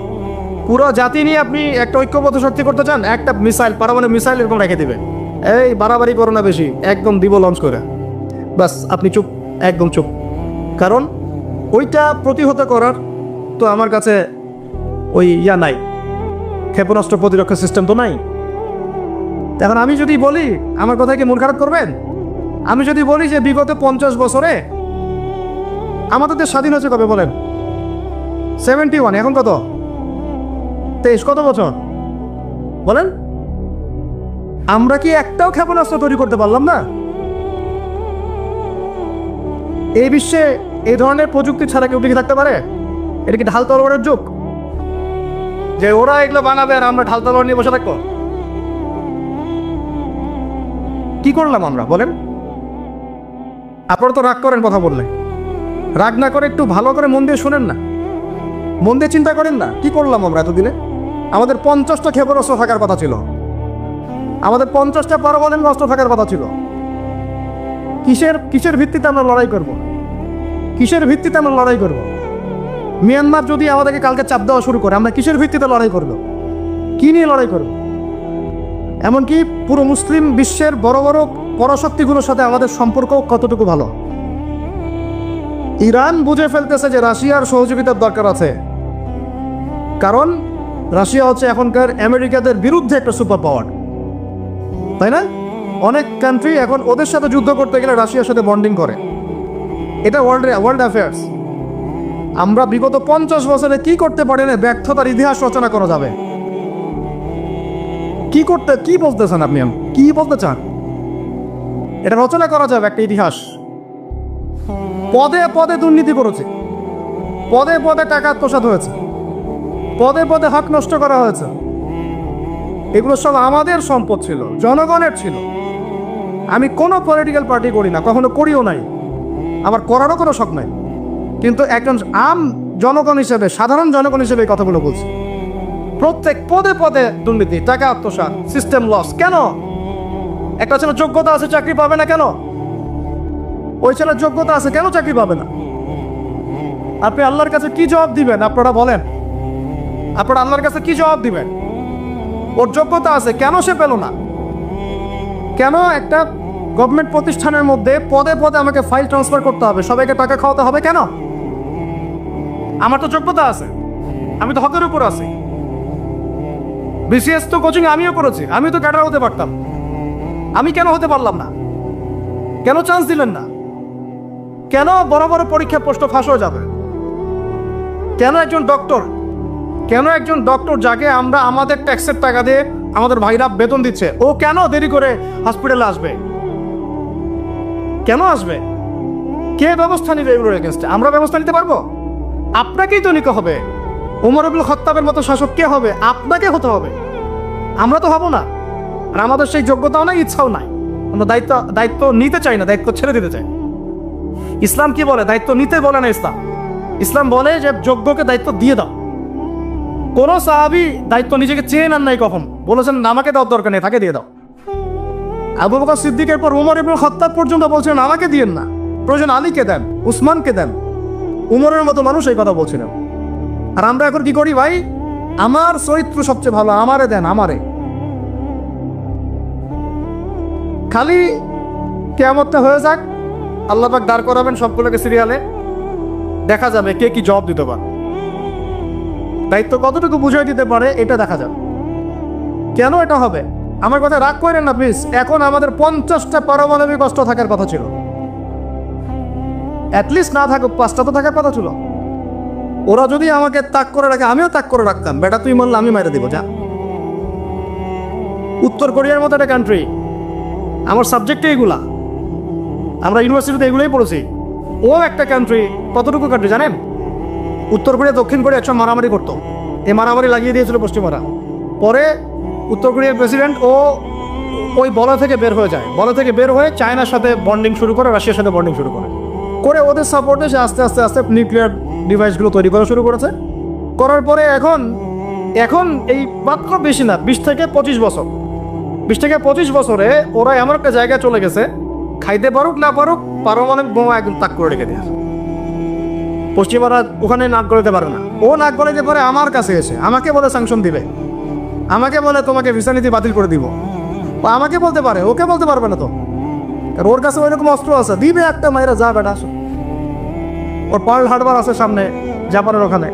পুরো জাতি নিয়ে আপনি একটা ঐক্যবদ্ধ শক্তি করতে চান, একটা মিসাইল, পারমাণবিক মিসাইল এরকম রেখে দিবে, এই বাড়াবাড়ি করো না বেশি, একদম দিব লঞ্চ করে, বাস আপনি চুপ, একদম চুপ। কারণ ওইটা প্রতিহত করার তো আমার কাছে ওই নাই, ক্ষেপণাস্ত্র প্রতিরক্ষা সিস্টেম তো নাই। এখন আমি যদি বলি, আমার কথা কি মন খারাপ করবেন? আমি যদি বলি যে বিগত 50 বছরে আমাদের দেশ স্বাধীন হয়েছে কবে বলেন? 71, এখন কত? 23, কত বছর বলেন? আমরা কি একটাও ক্ষেপণাস্ত্র তৈরি করতে পারলাম না? এই বিশ্বে এই ধরনের প্রযুক্তি ছাড়া কেউ টিকে থাকতে পারে? এটা কি ঢাল তলোয়ারের যুগ যে ওরা এগুলো বানাবে আর আমরা ঢাল তলোয়ার নিয়ে বসে থাকবো? কি করলাম আমরা বলেন? আপনারা তো রাগ করেন কথা বললে, রাগ না করে একটু ভালো করে মন দিয়ে শুনেন না, মন দিয়ে চিন্তা করেন না। কি করলাম আমরা এতদিনে? আমাদের 50টা ক্ষেপণাস্ত্র থাকার কথা ছিল, আমাদের 50টা পারমাণবিক অস্ত্র থাকার কথা ছিল। কিসের ভিত্তিতে আমরা লড়াই করব? কিসের ভিত্তিতে আমরা লড়াই করব? মিয়ানমার যদি আমাদেরকে কালকে চাপ দেওয়া শুরু করে, আমরা কিসের ভিত্তিতে লড়াই করব? কি নিয়ে লড়াই করব? এমনকি পুরো মুসলিম বিশ্বের বড় বড় পরাশক্তিগুলোর সাথে আমাদের সম্পর্ক কতটুকু ভালো। ইরান বুঝে ফেলতেছে যে রাশিয়ার সহযোগিতার দরকার আছে, কারণ রাশিয়া হচ্ছে এখনকার আমেরিকাদের বিরুদ্ধে একটা সুপার পাওয়ার, তাই না? অনেক কান্ট্রি এখন ওদের সাথে যুদ্ধ করতে গেলে রাশিয়ার সাথে বন্ডিং করে। এটা ওয়ার্ল্ড অ্যাফেয়ার্স। আমরা বিগত 50 বছরে কি করতে পারি না, ব্যর্থতার ইতিহাস রচনা করা যাবে। কি বলতেছেন আপনি? কি বলতে চান? এটা রচনা করা যাবে একটা ইতিহাস। পদে পদে দুর্নীতি করেছে, পদে পদে টাকা আত্মসাৎ হয়েছে, পদে পদে হক নষ্ট করা হয়েছে। এগুলো সব আমাদের সম্পদ ছিল, জনগণের ছিল। আমি কোনো পলিটিক্যাল পার্টি করি না, কখনো করিও নাই, আমার করারও কোনো শখ নাই। কিন্তু একজন জনগণ হিসেবে, সাধারণ জনগণ হিসেবে এই কথাগুলো বলছি। প্রত্যেক পদে পদে দুর্নীতি, টাকা আত্মসাৎ, সিস্টেম লস। কেন? একটা ছেলে যোগ্যতা আছে, চাকরি পাবে না কেন? ওই ছেলের যোগ্যতা আছে, কেন চাকরি পাবে না? আপনি আল্লাহর কাছে কি জবাব দিবেন? আপনারা বলেন, আপনারা আল্লাহর কাছে কি জবাব দিবেন? ওর যোগ্যতা আছে, কেন সে পেল না? কেন একটা গভর্নমেন্ট প্রতিষ্ঠানের মধ্যে পদে পদে আমাকে ফাইল ট্রান্সফার করতে হবে, সবাইকে টাকা খাওয়াতে হবে কেন? আমার তো যোগ্যতা আছে, আমি তো হকের উপর আছি। বিসিএস তো কোচিং আমিও করেছি, আমি তো ক্যাডার হতে পারতাম, আমি কেন হতে পারলাম না? কেন চান্স দিলেন না? কেন বড় বড় পরীক্ষা প্রশ্ন ফাঁস হয়ে যাবে? কেন একজন ডক্টর যাকে আমরা আমাদের ট্যাক্সের টাকা দিয়ে আমাদের ভাইরা বেতন দিচ্ছে, ও কেন দেরি করে হসপিটালে আসবে? কেন আসবে? কে ব্যবস্থা নিবে এগুলোর এগেনস্টে? আমরা ব্যবস্থা নিতে পারবো? আপনাকেই তো নিতে হবে। ওমর ইবনুল খাত্তাবের মতো শাসক কে হবে? আপনাকে হতে হবে, আমরা তো হব না। আর আমাদের সেই যোগ্যতাও নাই, ইচ্ছাও নাই। আমরা দায়িত্ব নিতে চাই না, দায়িত্ব ছেড়ে দিতে চাই। ইসলাম কি বলে? দায়িত্ব নিতে বলে না ইসলাম। ইসলাম বলে যে যোগ্যকে দায়িত্ব দিয়ে দাও। কোন সাহাবী দায়িত্ব নিজেকে চেয়ে নেন নাই, কখন বলেছেন আমাকে দেওয়ার দরকার নেই, তাকে দিয়ে দাও। আবু বকর সিদ্দিকের পর ওমর ইবনুল খাত্তাব পর্যন্ত বলছেন আমাকে দিয়েন না, প্রয়োজন আলীকে দেন, উসমানকে দেন। উমরের মতো মানুষ এই কথা বলছিলেন। আর আমরা এখন কি করি ভাই? আমার চরিত্র সবচেয়ে ভালো, আমারে দেন, আমারে। খালি কিয়ামতটা হয়ে যাক, আল্লাহ পাক দাঁড় করাবেন সবগুলোকে সিরিয়ালে, দেখা যাবে কে কি জবাব দিতে পারে, দায়িত্ব কতটুকু বুঝিয়ে দিতে পারে, এটা দেখা যাবে। কেন এটা হবে? আমার কথা রাগ করেন না প্লিজ। এখন আমাদের 50টা পারমাণবিক অস্ত্র থাকার কথা ছিল, অ্যাটলিস্ট না থাকুক 5টা তো থাকার কথা ছিল। ওরা যদি আমাকে তাক করে রাখে, আমিও তাক করে রাখতাম। বেটা তুই মারলে আমি মাইরে দিব, যা। উত্তর কোরিয়ার মতো একটা কান্ট্রি, আমার সাবজেক্টে এগুলা, আমরা ইউনিভার্সিটিতে এগুলোই পড়েছি। ও একটা কান্ট্রি, কতটুকু কান্ট্রি জানেন? উত্তর কোরিয়া দক্ষিণ কোরিয়া একসময় মারামারি করতো, এই মারামারি লাগিয়ে দিয়েছিল পশ্চিমারা। পরে উত্তর কোরিয়ার প্রেসিডেন্ট ওই বলয় থেকে বের হয়ে যায়, বলয় থেকে বের হয়ে চায়নার সাথে বন্ডিং শুরু করে, রাশিয়ার সাথে বন্ডিং শুরু করে। করে ওদের সাপোর্টে সে আস্তে আস্তে আস্তে নিউক্লিয়ার ডিভাইসগুলো তৈরি করা শুরু করেছে। করার পরে এখন এই মাত্র বেশি না, 20 থেকে 25 বছরে ওরা এমন একটা জায়গায় চলে গেছে, খাইতে পারুক না পারুক পারমাণবিক বোমা একদম তাক করে রেখে দেয়। পশ্চিমারা ওখানে নাক গলাতে পারে না, ও নাক গলাতে পারে আমার কাছে এসে আমাকে বলে স্যাংশন দিবে, আমাকে বলে তোমাকে ভিসা নীতি বাতিল করে দিব। ও আমাকে বলতে পারে, ওকে বলতে পারবে না তো, আর ওর কাছে ওইরকম অস্ত্র আছে, দিবে একটা মাইরা যা বেটা আসো। ওর পার্ল হারবার আছে সামনে জাপানের ওখানে।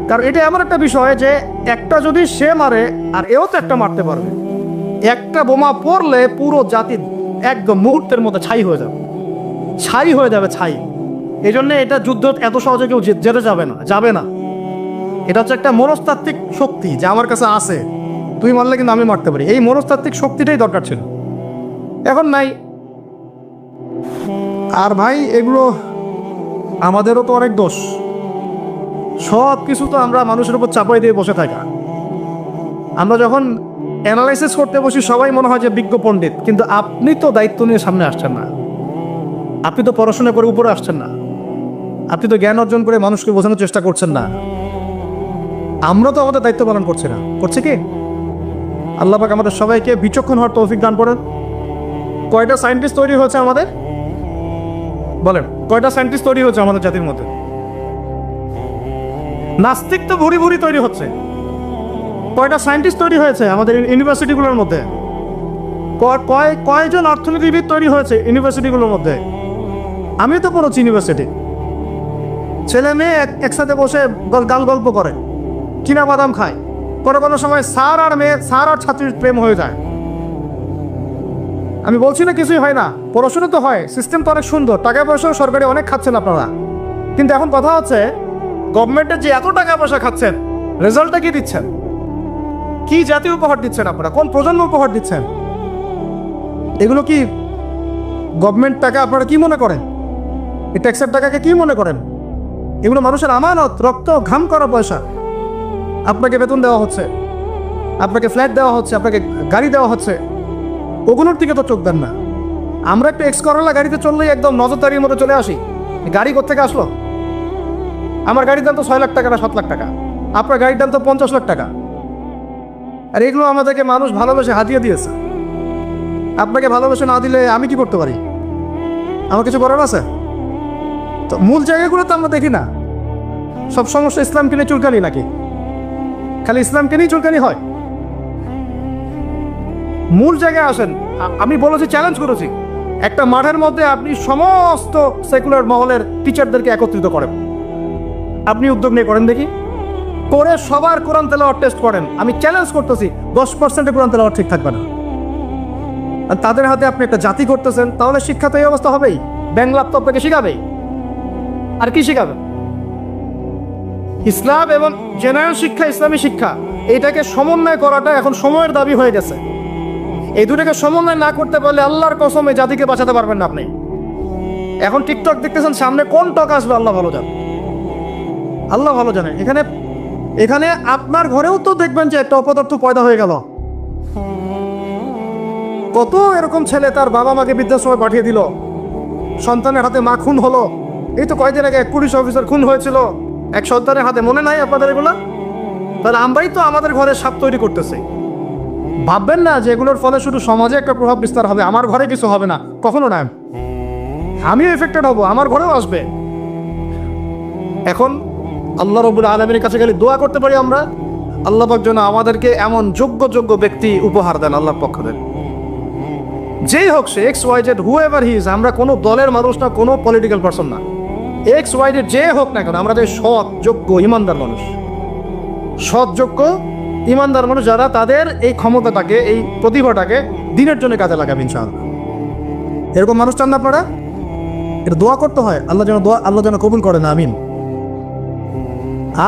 কারণ এটা এমন একটা বিষয় যে একটা যদি সে মারে আর এও তো একটা মারতে পারবে। একটা বোমা পড়লে পুরো জাতি একদম মুহূর্তের মধ্যে ছাই হয়ে যাবে ছাই। এই জন্য এটা যুদ্ধ এত সহজে কেউ যেতে যাবে না। এটা হচ্ছে একটা মনস্তাত্ত্বিক শক্তি যে আমার কাছে আছে, তুই মারলে কিন্তু আমি মারতে পারি। এই মনস্তাত্ত্বিক শক্তিটাই দরকার ছিল, এখন নাই। আর ভাই এগুলো আমাদেরও তো অনেক দোষ, সব কিছু তো আমরা মানুষের উপর চাপাই দিয়ে বসে থাকা। আমরা যখন অ্যানালাইসিস করতে বসি সবাই মনে হয় যে বিজ্ঞ পণ্ডিত, কিন্তু আপনি তো দায়িত্ব নিয়ে সামনে আসছেন না, আপনি তো পড়াশোনা করে উপরে আসছেন না, আপনি তো জ্ঞান অর্জন করে মানুষকে বোঝানোর চেষ্টা করছেন না। আমরা তো আমাদের দায়িত্ব পালন করছি না, করছে কি? আল্লাহ পাক আমাদের সবাইকে বিচক্ষণ হওয়ার তৌফিক দান করেন। কয়টা সায়েন্টিস্ট তৈরি হয়েছে আমাদের, বলেন কয়টা সায়েন্টিস্ট তৈরি হয়েছে আমাদের জাতির মধ্যে? নাস্তিক তো ভুরি ভুরি তৈরি হচ্ছে। কয়টা সায়েন্টিস্ট তৈরি হয়েছে আমাদের ইউনিভার্সিটিগুলোর মধ্যে? কয়জন অর্থনীতিবিদ তৈরি হয়েছে ইউনিভার্সিটিগুলোর মধ্যে? আমিও তো পড়েছি ইউনিভার্সিটি। ছেলে মেয়ে একসাথে বসে গাল গল্প করে, কিনা বাদাম খায়, কোনো সময় স্যার আর ছাত্রীর প্রেম হয়ে যায়। আমি বলছি না কিছুই হয় না, পড়াশোনা তো হয়, সিস্টেম তো অনেক সুন্দর, টাকা পয়সাও সরকারি অনেক খাচ্ছেন আপনারা। কিন্তু এখন কথা হচ্ছে গভর্নমেন্টের যে এত টাকা পয়সা খাচ্ছেন, রেজাল্টটা কি দিচ্ছেন? কি জাতীয় উপহার দিচ্ছেন আপনারা? কোন প্রজন্ম উপহার দিচ্ছেন? এগুলো কি গভর্নমেন্ট টাকা আপনারা কি মনে করেন? এই ট্যাক্সের টাকাকে কি মনে করেন? এগুলো মানুষের আমানত, রক্ত ঘাম করা পয়সা। আপনাকে বেতন দেওয়া হচ্ছে, আপনাকে ফ্ল্যাট দেওয়া হচ্ছে, আপনাকে গাড়ি দেওয়া হচ্ছে, ওগুলোর দিকে তো চোখ দেন না। আমরা একটা এক্স করলা গাড়িতে চললেই একদম নজরদারির মতো চলে আসি। গাড়ি কোত্থেকে আসলো? আমার গাড়ির দাম তো 6 লাখ টাকা না 7 লাখ টাকা, আপনার গাড়ির দাম তো 50 লাখ টাকা। আর এগুলো আমাদেরকে মানুষ ভালোবেসে হাতিয়ে দিয়েছে। আপনাকে ভালোবেসে না দিলে আমি কি করতে পারি? আমার কিছু করার আছে? তো মূল জায়গাগুলো তো আমরা দেখি না। সব সমস্যা ইসলামকে নিয়ে চুলকানি নাকি? খালি ইসলামকে নিয়ে চুলকানি হয়? মূল জায়গায় আসেন। আমি বলেছি, চ্যালেঞ্জ করেছি, একটা মাঠের মধ্যে আপনি সমস্ত সেকুলার মহলের টিচারদেরকে একত্রিত করেন। আপনি উদ্যোগ নিয়ে করেন দেখি, করে সবার কোরআন তেলাওয়াত টেস্ট করেন। আমি চ্যালেঞ্জ করতেছি 10% কোরআন তেলাওয়াত ঠিক থাকবে না। আর তাদের হাতে আপনি একটা জাতি করতেছেন, তাহলে শিক্ষা তো এই অবস্থা হবেই। ব্যাংলাপ তো আপনাকে শিখাবেই, আর কি শিখাবে? ইসলাম এবং জেনারেল শিক্ষা, ইসলামী শিক্ষা, এটাকে সমন্বয় করাটা এখন সময়ের দাবি হয়ে গেছে। এই দুটাকে সমন্বয় না করতে পারলে আল্লাহর কসম এই জাতিকে বাঁচাতে পারবেন না আপনি। এখন টিকটক দেখতেছেন, সামনে কোন টক আসবে আল্লাহ ভালো জানে, আল্লাহ ভালো জানে। এখানে আপনার ঘরেও তো দেখবেন যে একটা অপদার্থ পয়দা হয়ে গেল। কত এরকম ছেলে তার বাবা মাকে বৃদ্ধাশ্রমে পাঠিয়ে দিল, সন্তানের হাতে মা খুন হলো। এই তো কয়েকদিন আগে এক পুলিশ অফিসার খুন হয়েছিল এক সন্তানের হাতে, মনে নাই আপনাদের এগুলো? তাহলে আমরাই তো আমাদের ঘরে সাপ তৈরি করতেছি। ভাববেন না যে এগুলোর ফলে শুধু সমাজে একটা প্রভাব বিস্তার হবে, আমার ঘরে কিছু হবে না, কখনো না। আমিও এফেক্টেড হব, আমার ঘরেও আসবে। এখন আল্লাহ রাব্বুল আলামিনের কাছে গেলে দোয়া করতে পারি আমরা, আল্লাহ পাক যেন আমাদেরকে এমন যোগ্য ব্যক্তি উপহার দেন আল্লাহর পক্ষ থেকে। যেই হোক সে XYZ, হুএভার হি ইজ, আমরা কোনো দলের মানুষ না, কোনো পলিটিক্যাল পারসন না। XYZ যে হোক না কেন, আমরা যে সৎ, যোগ্য, ইমানদার মানুষ, সৎ, যোগ্য, ইমানদার মানুষ যারা তাদের এই ক্ষমতাটাকে, এই প্রতিভাটাকে দিনের জন্য কাজে লাগাবে ইনশাআল্লাহ। এরকম মানুষ চান না আপনারা? এটা দোয়া করতে হয়, আল্লাহ যেন কবুল করেন, আমিন।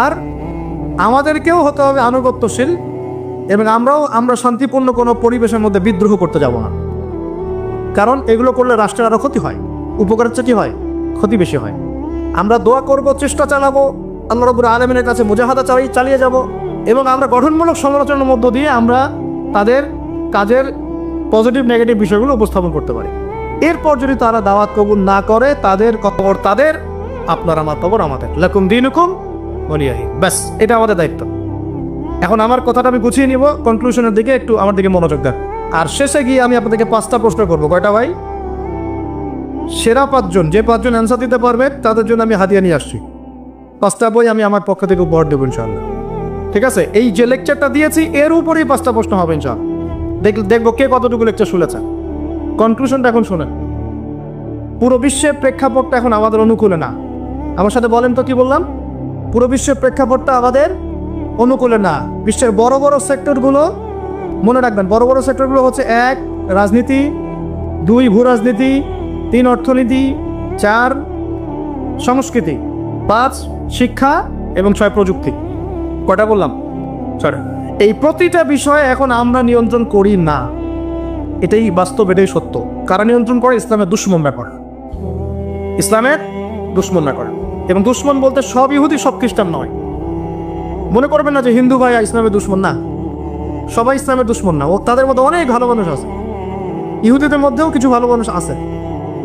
আর আমাদেরকেও হতে হবে আনুগত্যশীল, এবং আমরা শান্তিপূর্ণ কোনো পরিবেশের মধ্যে বিদ্রোহ করতে যাব না। কারণ এগুলো করলে রাষ্ট্রের আরও ক্ষতি হয়, উপকারের চেয়ে কি হয়? ক্ষতি বেশি হয়। আমরা দোয়া করব, চেষ্টা চালাবো, আল্লাহ রাব্বুল আলামিনের কাছে মুজাহাদা চালিয়ে যাব, এবং আমরা গঠনমূলক সমালোচনার মধ্য দিয়ে আমরা তাদের কাজের পজিটিভ নেগেটিভ বিষয়গুলো উপস্থাপন করতে পারি। এরপর যদি তারা দাওয়াত কবুল না করে, তাদের কবর তাদের, আপনার আমার কবর আমাদের, লাকুম দীনুকুম ওয়ালিয়াদিন। ব্যাস, এটা আমাদের দায়িত্ব। এখন আমার কথাটা আমি গুছিয়ে নিব, কনক্লুশনের দিকে একটু আমার দিকে মনোযোগ দেন। আর শেষে গিয়ে আমি আপনাদেরকে 5টা প্রশ্ন করবো। কয়টা ভাই? সেরা 5জন, যে 5জন অ্যান্সার দিতে পারবে তাদের জন্য আমি হাদিয়া নিয়ে আসছি। 5টা বই আমি আমার পক্ষ থেকে উপহার দেবো ইনশাআল্লাহ। ঠিক আছে? এই যে লেকচারটা দিয়েছি এর উপরেই 5টা প্রশ্ন হবে ইনশাআল্লাহ। দেখবো কে কতটুকু লেকচার শুনেছেন। কনক্লুশনটা এখন শোনেন। পুরো বিশ্বের প্রেক্ষাপটটা এখন আমাদের অনুকূলে না। আমার সাথে বলেন তো কি বললাম? পুরো বিশ্বের প্রেক্ষাপটটা আমাদের অনুকূলে না। বিশ্বের বড় বড় সেক্টরগুলো মনে রাখবেন, বড় বড় সেক্টরগুলো হচ্ছে 1 রাজনীতি, 2 ভূ রাজনীতি, 3 অর্থনীতি, 4 সংস্কৃতি, 5 শিক্ষা এবং 6 প্রযুক্তি। কয়টা বললাম? 6। এই প্রতিটা বিষয়ে এখন আমরা নিয়ন্ত্রণ করি না। এটাই বাস্তব, এটাই সত্য। কারা নিয়ন্ত্রণ করে? ইসলামের দুশ্মনরা করে। ইসলামের দুশ্মনরা করে। এবং দুশ্মন বলতে সব ইহুদি সব খ্রিস্টান নয়। মনে করবেন না যে হিন্দু ভাই ইসলামের দুশ্মন, না, সবাই ইসলামের দুশ্মন না। ও তাদের মধ্যে অনেক ভালো মানুষ আছে। ইহুদিদের মধ্যেও কিছু ভালো মানুষ আছে।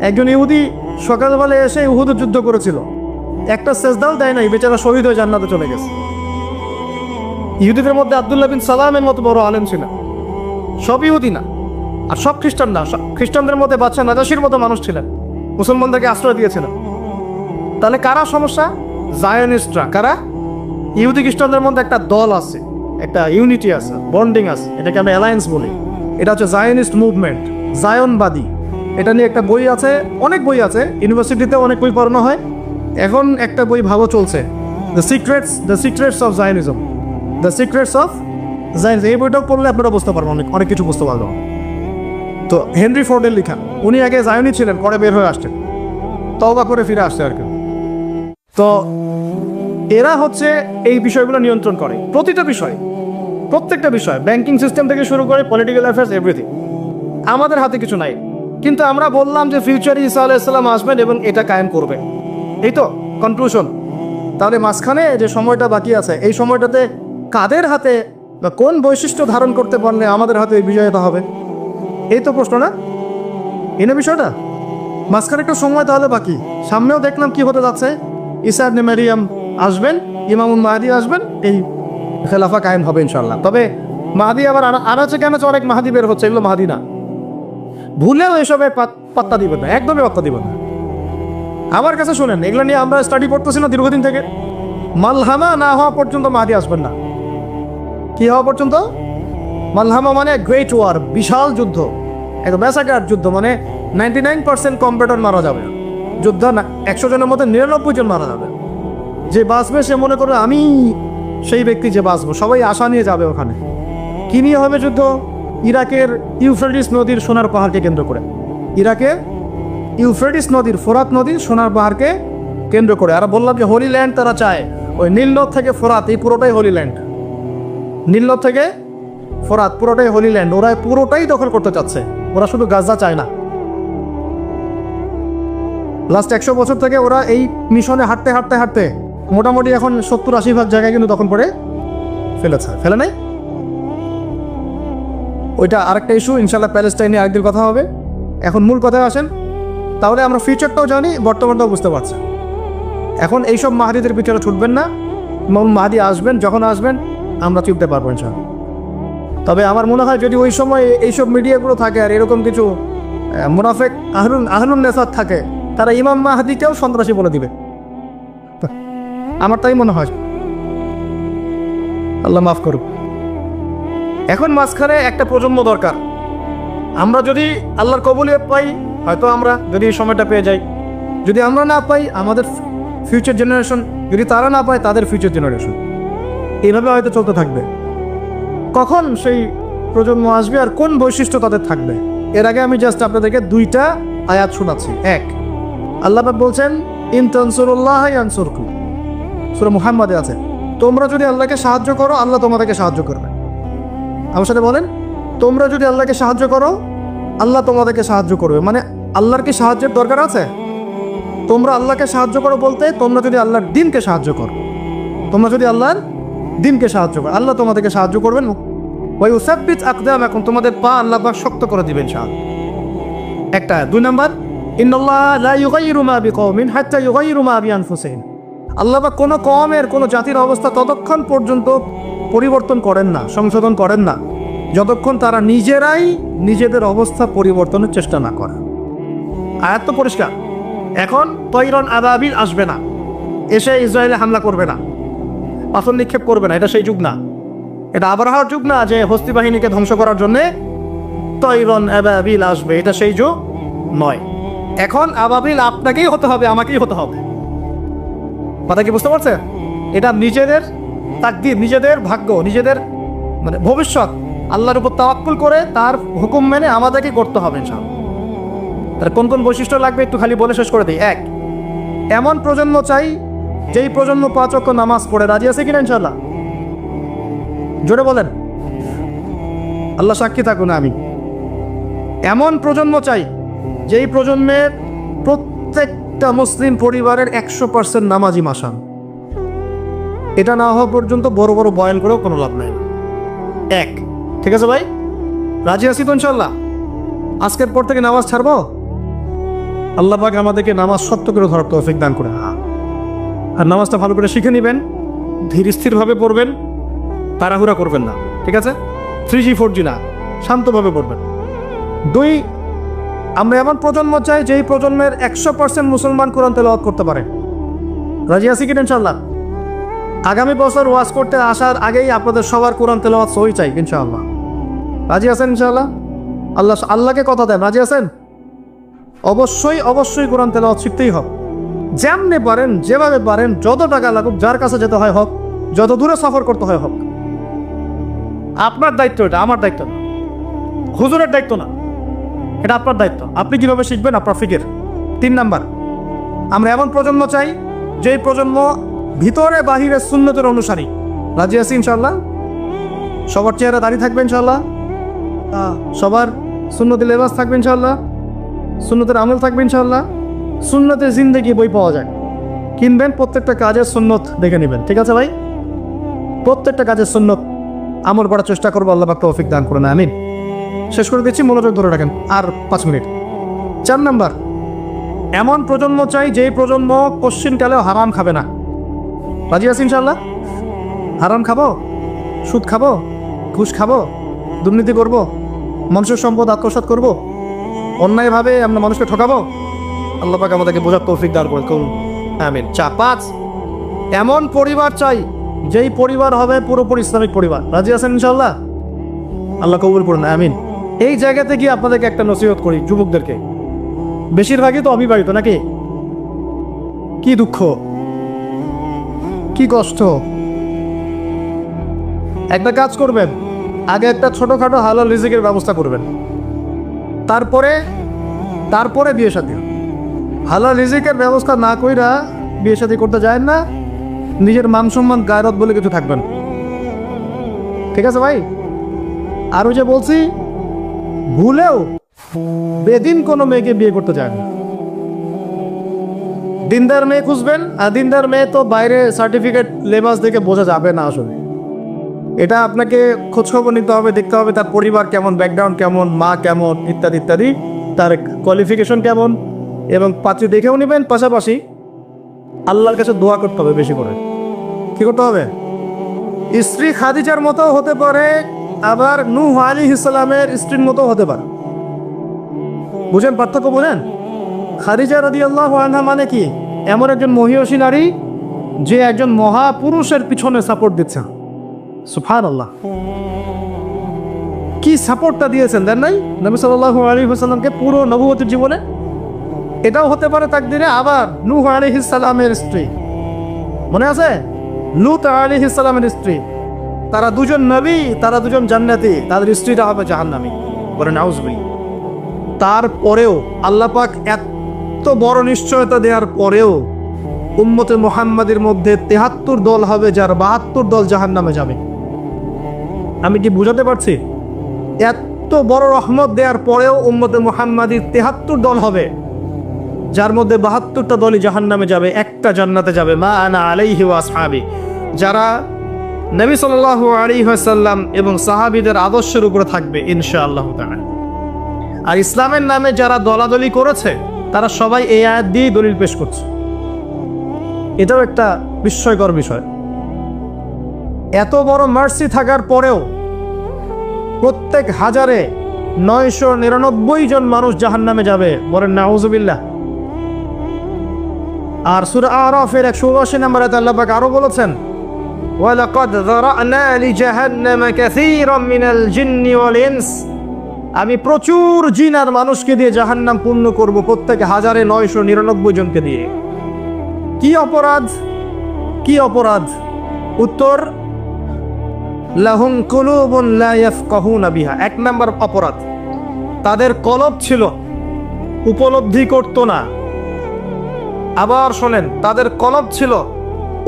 একজন ইহুদি সকালবেলা এসে উহুদের যুদ্ধ করেছিল, একটা সেজদাও দেয় নাই, বেচারা শহীদ হয়ে জান্নাতে চলে গেছে। ইহুদিদের মধ্যে আব্দুল্লাহ বিন সালামের মতো বড় আলেম ছিল। সব ইহুদি না, আর সব খ্রিস্টান না। খ্রিস্টানদের মধ্যে বাদশা নাজাশির মতো মানুষ ছিলেন, মুসলমানদেরকে আশ্রয় দিয়েছিলেন। তাহলে কারা সমস্যা? জায়নিস্টরা। কারা? ইহুদি খ্রিস্টানদের মধ্যে একটা দল আছে, একটা ইউনিটি আছে, বন্ডিং আছে, এটাকে আমরা অ্যালায়েন্স বলি। এটা হচ্ছে জায়নিস্ট মুভমেন্ট, জায়নবাদী। এটা নিয়ে একটা বই আছে, অনেক বই আছে, ইউনিভার্সিটিতে অনেক বই পড়ানো হয়। এখন একটা বই ভালো চলছে, the secrets of Zionism. The secrets of Zionism, এই বইটাও পড়লে আপনারা বুঝতে পারবেন, অনেক কিছু বুঝতে পারবেন। তো হেনরি ফোর্ডের লেখা, উনি আগে জায়নি ছিলেন, পরে বের হয়ে আসছেন, তওবা করে ফিরে আসছে আর কি। তো এরা হচ্ছে এই বিষয়গুলো নিয়ন্ত্রণ করে, প্রতিটা বিষয়, প্রত্যেকটা বিষয়, ব্যাংকিং সিস্টেম থেকে শুরু করে পলিটিক্যাল অ্যাফেয়ার্স, এভরিথিং। আমাদের হাতে কিছু নাই, কিন্তু আমরা বললাম যে ফিউচারে ঈসা আলাইহিস সালাম আসবেন এবং এটা কায়েম করবে। এই তো কনক্লুশন। তাহলে মাঝখানে যে সময়টা বাকি আছে, এই সময়টাতে কাদের হাতে বা কোন বৈশিষ্ট্য ধারণ করতে পারলে আমাদের হাতে এই বিজয়তা হবে? এই তো প্রশ্ন, না? এই না বিষয়টা? মাঝখানে একটা সময় তাহলে বাকি। সামনেও দেখলাম কি হতে যাচ্ছে, ঈসা ইবনে মারইয়াম আসবেন, ইমামুল মাহদী আসবেন, এই খেলাফা কায়েম হবে ইনশাআল্লাহ। তবে মাহদী আবার আনাচে কেন অনেক মাহদী বের হচ্ছে, এগুলো মাহদী না। ভুলেও এসবে পাত্তা দিবেন না, একদমই পাত্তা দিবেন না। আমার কাছে শুনেন, এগুলো নিয়ে আমরা স্টাডি করতেছি না দীর্ঘদিন থেকে। মালহামা না হওয়া পর্যন্ত মাহদী আসবেন না। কি হওয়া পর্যন্ত? মালহামা মানে গ্রেট ওয়ার, বিশাল যুদ্ধ, একটা ম্যাসাকার যুদ্ধ, মানে 99% কম্পিউটার মারা যাবে। যুদ্ধ না, 100 জনের মধ্যে 99 জন মারা যাবে। যে বাঁচবে সে মনে করবে আমি সেই ব্যক্তি যে বাঁচবো, সবাই আশা নিয়ে যাবে ওখানে। কি নিয়ে হবে যুদ্ধ? ইরাকের ইউফ্রেটিস নদীর সোনার পাহাড়কে কেন্দ্র করে। ইরাকের ইউফ্রেটিস নদীর, ফোরাত নদীর সোনার পাহাড়কে কেন্দ্র করে। আর বললাম যে হোলি ল্যান্ড তারা চায়, ওই নীলনদ থেকে ফোরাত, এই পুরোটাই হোলি ল্যান্ড। নীলনদ থেকে ফোরাত পুরোটাই হোলি ল্যান্ড, ওরা পুরোটাই দখল করতে চাচ্ছে। ওরা শুধু গাজা চায় না। লাস্ট 100 বছর থেকে ওরা এই মিশনে হাঁটতে হাঁটতে হাঁটতে মোটামুটি এখন 70-80% জায়গায় কিন্তু দখল করে ফেলেছে। ফেলে নাই? ওইটা আরেকটা ইস্যু, ইনশাল্লাহ প্যালেস্টাইনে আরেকদিন কথা হবে। এখন মূল কথায় আসেন। তাহলে আমরা ফিউচারটাও জানি, বর্তমানটাও বুঝতে পারছি। এখন এইসব মাহাদিদের পিছনে ছুটবেন না। মাহাদি আসবেন, যখন আসবেন আমরা চিনতে পারবো ইনশাল্লাহ। তবে আমার মনে হয় যদি ওই সময় এইসব মিডিয়াগুলো থাকে আর এরকম কিছু মুনাফেক আহলুন নেসাত থাকে, তারা ইমাম মাহাদিকেও সন্ত্রাসী বলে দিবে। আমার তাই মনে হয়। আল্লাহ মাফ করুক। এখন মাঝখানে একটা প্রজন্ম দরকার। আমরা যদি আল্লাহর কবুলিয়ত পাই, হয়তো আমরা যদি এই সময়টা পেয়ে যাই। যদি আমরা না পাই, আমাদের ফিউচার জেনারেশন, যদি তারা না পায়, তাদের ফিউচার জেনারেশন, এইভাবে হয়তো চলতে থাকবে। কখন সেই প্রজন্ম আসবে আর কোন বৈশিষ্ট্য তাদের থাকবে, এর আগে আমি জাস্ট আপনাদেরকে 2টা আয়াত শোনাচ্ছি। 1, আল্লাহ পাক বলছেন ইন তানসুরুল্লাহ ইয়ানসুরকুম, সূরা মুহাম্মাদে আছে, তোমরা যদি আল্লাহকে সাহায্য করো আল্লাহ তোমাদেরকে সাহায্য করবে। আমার সাথে বলেন, তোমরা যদি আল্লাহকে সাহায্য করো আল্লাহ তোমাদেরকে সাহায্য করবে। মানে আল্লাহর কি সাহায্যের দরকার আছে? তোমরা আল্লাহকে সাহায্য করো বলতে তোমরা যদি আল্লাহর দ্বীনকে সাহায্য করো, তোমরা যদি আল্লাহর দ্বীনকে সাহায্য করো, আল্লাহ তোমাদেরকে সাহায্য করবেন। ওই উসাব্বিত আকদামাকুম, তোমাদের পা আল্লাহ পাক শক্ত করে দিবেন ইনশাআল্লাহ। একটা। 2 নাম্বার, ইন্নাল্লাহ লা ইউগাইয়িরু মা বিকওমিন হাত্তা ইউগাইয়িরু মা বিআনফুসিহিম। আল্লাহ পাক কোনো কওমের, কোনো জাতির অবস্থা ততক্ষণ পর্যন্ত পরিবর্তন করেন না, সংশোধন করেন না, যতক্ষণ তারা নিজেরাই নিজেদের অবস্থা পরিবর্তনের চেষ্টা না করে। আয়াত তো পরিষ্কার। এখন তৈরন আবাবিল আসবে না, এসে ইসরায়েলে হামলা করবে না, পাথর নিক্ষেপ করবে না, এটা সেই যুগ না। এটা আবরাহার যুগ না যে হস্তি বাহিনীকে ধ্বংস করার জন্যে তৈরন আবাবিল আসবে, এটা সেই যুগ নয়। এখন আবাবিল আপনাকেই হতে হবে, আমাকেই হতে হবে। কথা কি বুঝতে পারছেন? এটা নিজেদের তাকদীর, নিজেদের ভাগ্য, নিজেদের মানে ভবিষ্যৎ আল্লাহর উপর তাওয়াক্কুল করে তার হুকুম মেনে আমাদেরকে করতে হবে ইনশাআল্লাহ। তার কোন কোন বৈশিষ্ট্য লাগবে একটু খালি বলে শেষ করে দিই। 1, এমন প্রজন্ম চাই যেই প্রজন্ম 5 ওয়াক্ত নামাজ পড়ে। রাজি আছে কিনা ইনশাআল্লাহ? জোরে বলেন, আল্লাহ সাক্ষী থাকুন আমি। এমন প্রজন্ম চাই যেই প্রজন্মের প্রত্যেকটা মুসলিম পরিবারের 100% নামাজি মাসান। এটা না হওয়া পর্যন্ত বড় বড় বয়ান করেও কোনো লাভ নাই। 1, ঠিক আছে ভাই? রাজি আছি তো ইনশাআল্লাহ? আজকের পর থেকে নামাজ ছাড়বো? আল্লাহ পাক আমাদেরকে নামাজ সত্য করে ধরার তৌফিক দান করে। আর নামাজটা ভালো করে শিখে নেবেন, ধীর স্থিরভাবে পড়বেন, তাড়াহুড়া করবেন না, ঠিক আছে? 3G 4G না, শান্তভাবে পড়বেন। 2, আমরা এমন প্রজন্ম চাই যেই প্রজন্মের 100% মুসলমান কোরআন তেলাওয়াত করতে পারে। রাজি আছি কিনা ইনশাআল্লাহ? আগামী বছর ওয়াজ করতে আসার আগেই আপনাদের সবার কোরআন তেলাওয়াত সহি চাই ইনশাআল্লাহ। রাজি আছেন ইনশাআল্লাহ? আল্লাহকে কথা দেন, রাজি আছেন? অবশ্যই অবশ্যই কোরআন তেলাওয়াত শিখতেই হবে। যেমনে পারেন, যেভাবে পারেন, যত টাকা লাগুক, যার কাছে যেতে হয় হোক, যত দূরে সফর করতে হয় হোক। আপনার দায়িত্ব এটা, আমার দায়িত্ব না, হুজুরের দায়িত্ব না, এটা আপনার দায়িত্ব। আপনি কিভাবে শিখবেন আপনার ফিকির। 3 নাম্বার, আমরা এমন প্রজন্ম চাই যেই প্রজন্ম ভিতরে বাহিরে সুন্নতের অনুসারী। রাজি আছি ইনশাআল্লাহ? সবার চেহারা দাঁড়িয়ে থাকবে ইনশাআল্লাহ, সবার সুন্নতি লেবাস থাকবে ইনশাআল্লাহ, সুন্নতের আমল থাকবে ইনশাআল্লাহ। সুন্নতের জিন্দেগি বই পাওয়া যায়, কিনবেন, প্রত্যেকটা কাজের সুন্নত দেখে নেবেন, ঠিক আছে ভাই? প্রত্যেকটা কাজের সুন্নত আমল করার চেষ্টা করবো, আল্লাহ পাক তৌফিক দান করুন, আমিন। শেষ করে দিচ্ছি, মনোযোগ ধরে রাখেন, আর 5 মিনিট। 4 নাম্বার, এমন প্রজন্ম চাই যেই প্রজন্ম কোশ্চিনকালেও হারাম খাবে না। রাজি আছি ইনশাআল্লাহ? হারাম খাবো, সুদ খাবো, ঘুষ খাবো, দুর্নীতি করবো, মানুষের সম্পদ আত্মসাৎ করবো, অন্যায়ভাবে আমরা মানুষকে ঠকাবো? আল্লাহ পাক আমাদেরকে বোঝার তৌফিক দান করুন, আমিন। 5, এমন পরিবার চাই যেই পরিবার হবে পুরোপুরি ইসলামিক পরিবার। রাজি আছেন ইনশাআল্লাহ? আল্লাহ কবুল করুন, আমিন। এই জায়গাতে গিয়ে আপনাদেরকে একটা নসিহত করি যুবকদেরকে, বেশিরভাগই তো অবিবাহিত নাকি? কি দুঃখ, কি কষ্ট। একটা কাজ করবেন, আগে একটা ছোটখাটো হালাল রিজিকের ব্যবস্থা করবেন, তারপরে বিয়ে শাদী। হালাল রিজিকের ব্যবস্থা না কইরা বিয়ে শাদী করতে যায় না, নিজের মান সম্মান গায়রত বলে কিছু থাকবেন, ঠিক আছে ভাই? আর ওই যে বলছি, ভুলেও বেদিন কোনো মেয়েকে বিয়ে করতে যায় না। দিনদার মেয়ে খুঁজবেন, আর দিনদার মেয়ে তো বাইরে সার্টিফিকেট লেবাস দেখে বোঝা যাবে না আসলে। এটা আপনাকে খোঁজখবর নিতে হবে, দেখতে হবে তার পরিবার কেমন, ব্যাকগ্রাউন্ড কেমন, মা কেমন, ইত্যাদি ইত্যাদি, তার কোয়ালিফিকেশন কেমন, এবং পাত্রী দেখেও নেবেন। পাশাপাশি আল্লাহর কাছে দোয়া করতে হবে বেশি করে। কি করতে হবে? স্ত্রী খাদিজার মতো হতে পারে, আবার নূহ আলাইহিস সালামের স্ত্রীর মতো হতে পারে। বুঝেন পার্থক্য? বুঝেন? খাদিজা রাদিয়াল্লাহু আনহা মানে কি? এমন একজন মহিয়সী নারী যে একজন মহাপুরুষের পিছনে সাপোর্ট দিচ্ছে। সুবহানাল্লাহ, কি সাপোর্টটা দিয়েছেন দেন নাই নবী সাল্লাল্লাহু আলাইহি ওয়াসাল্লামকে পুরো নবুয়তের জীবনে। এটাও হতে পারে তাকদিরে। আবার নূহ আলাইহিস সালামের স্ত্রী, মনে আছে? লূত আলাইহিস সালামের স্ত্রী, তারা দুজন নবী, তারা দুজন জান্নাতি, তাদের স্ত্রীরা হবে জাহান্নামী। বলে নাউজুবিল্লাহ। তারপরেও আল্লাহ পাক এত বড় নিশ্চয়তা দেওয়ার পরেও উম্মতে মুহাম্মাদের মধ্যে 73 দল হবে, যার 72 দল জাহান্নামে যাবে। আমি কি বুঝাতে পারছি? এত বড় রহমত দেওয়ার পরেও উম্মতে মুহাম্মাদির 73 দল হবে, যার মধ্যে 72টা দলই জাহান্নামে যাবে, একটা জান্নাতে যাবে। মা আনা আলাইহি ওয়া আসহাবি, যারা নবী সাল্লাল্লাহু আলাইহি ওয়াসাল্লাম এবং সাহাবীদের আদর্শের উপরে থাকবে ইনশাআল্লাহ তাআলা। আর ইসলামের নামে যারা দলাদলি করেছে তারা সবাই এই আয়াত দিয়ে দলিল পেশ করছে। এটাও একটা বিস্ময়কর বিষয়। এত বড় মার্সি থাকার পরেও প্রত্যেক 1099 জন মানুষ জাহান্নামে যাবে, বলেন নাউজুবিল্লাহ। আর সূরা আরাফের 179 নম্বর আয়াতে আল্লাহ পাক আরো বলেছেন, ওয়ালাকাদ যারানা লিজাহান্নামা কাসীরাম মিনাল জিন্নি ওয়াল ইনস, আমি প্রচুর জিন আর মানুষকে দিয়ে জাহান্নাম পূর্ণ করব, প্রত্যেক 1999 জনকে দিয়ে। কি অপরাধ, কি অপরাধ? উত্তর, লাহুম কুলুবুন লা ইয়াফকাহুনা বিহা। 1 নম্বর অপরাধ, তাদের কলব ছিল, উপলব্ধি করতো না। আবার শোনেন, তাদের কলব ছিল,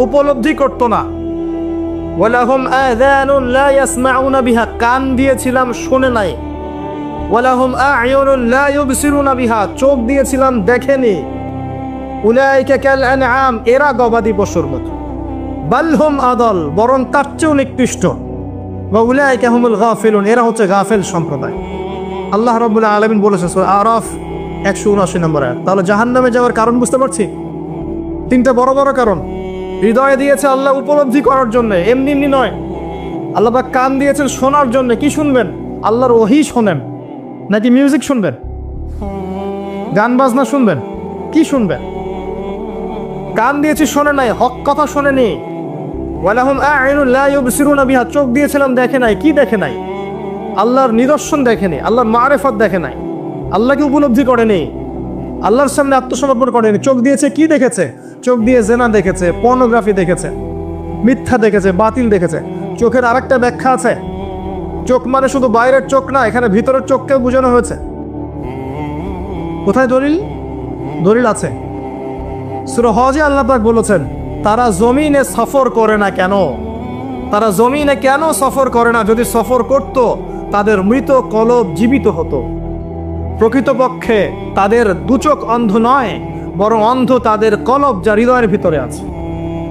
উপলব্ধি করতো না। ওয়ালাহুম আযানুন লা ইয়াসমাউনা বিহা, কান দিয়েছিলাম শোনে নাই। ওয়ালাহুম আ'য়ুনুন লা ইউবসিরুনা বিহা, চোখ দিয়েছিলাম দেখেনি। উলাইকা কাল আনআম, এরা গবাদি পশুর মতো। বাল হুম আদল, বরং তার চেয়েও নিকৃষ্ট। ওয়া উলাইকা হুমুল গাফিলুন, এরা হচ্ছে গাফেল সম্প্রদায়। আল্লাহ রাব্বুল আলামিন বলেছেন সূরা আরাফ 179 নম্বর আয়াত। তাহলে জাহান্নামে যাওয়ার কারণ বুঝতে পারছি? 3টা বড় বড় কারণ। হৃদয়ে দিয়েছে আল্লাহ উপলব্ধি করার জন্য, এমনি এমনি নয়। আল্লাহ পাক কান দিয়েছেন শোনার জন্য। কি শুনবেন? আল্লাহর ওহী শোনেন নাকি মিউজিক শুনবেন? গান বাজনা শুনবেন? কি শুনবেন? কান দিয়েছি শোনে নাই, হক কথা শোনেনি। ওয়ালাহুম আ'য়ুনুন লা ইউবসিরুনা বিহা, চোখ দিয়েছিলাম দেখে নাই। কি দেখে নাই? আল্লাহর নিদর্শন দেখেনি, আল্লাহর মারিফত দেখে নাই, আল্লাহকে উপলব্ধি করেনি, আল্লাহর সামনে আত্মসমর্পণ করেনি। চোখ দিয়েছে, কি দেখেছে? চোখ দিয়ে জেনা দেখেছে, পর্নোগ্রাফি দেখেছে, মিথ্যা দেখেছে, বাতিল দেখেছে। চোখের আরেকটা ব্যাখ্যা আছে, চোখ মানে শুধু বাইরের চোখ না, এখানে ভিতরের চোখকেও বোঝানো হয়েছে। কোথায় দলিল? দলিল আছে সূরা হজে আল্লাহ পাক বলেছেন, তারা জমিনে সফর করে না কেন? তারা জমিনে কেন সফর করে না? যদি সফর করত তাদের মৃত কলব জীবিত হতো। প্রকৃতপক্ষে তাদের দুচোখ অন্ধ নয়, বরং অন্ধ তাদের কলব, যা হৃদয়ের ভিতরে আছে।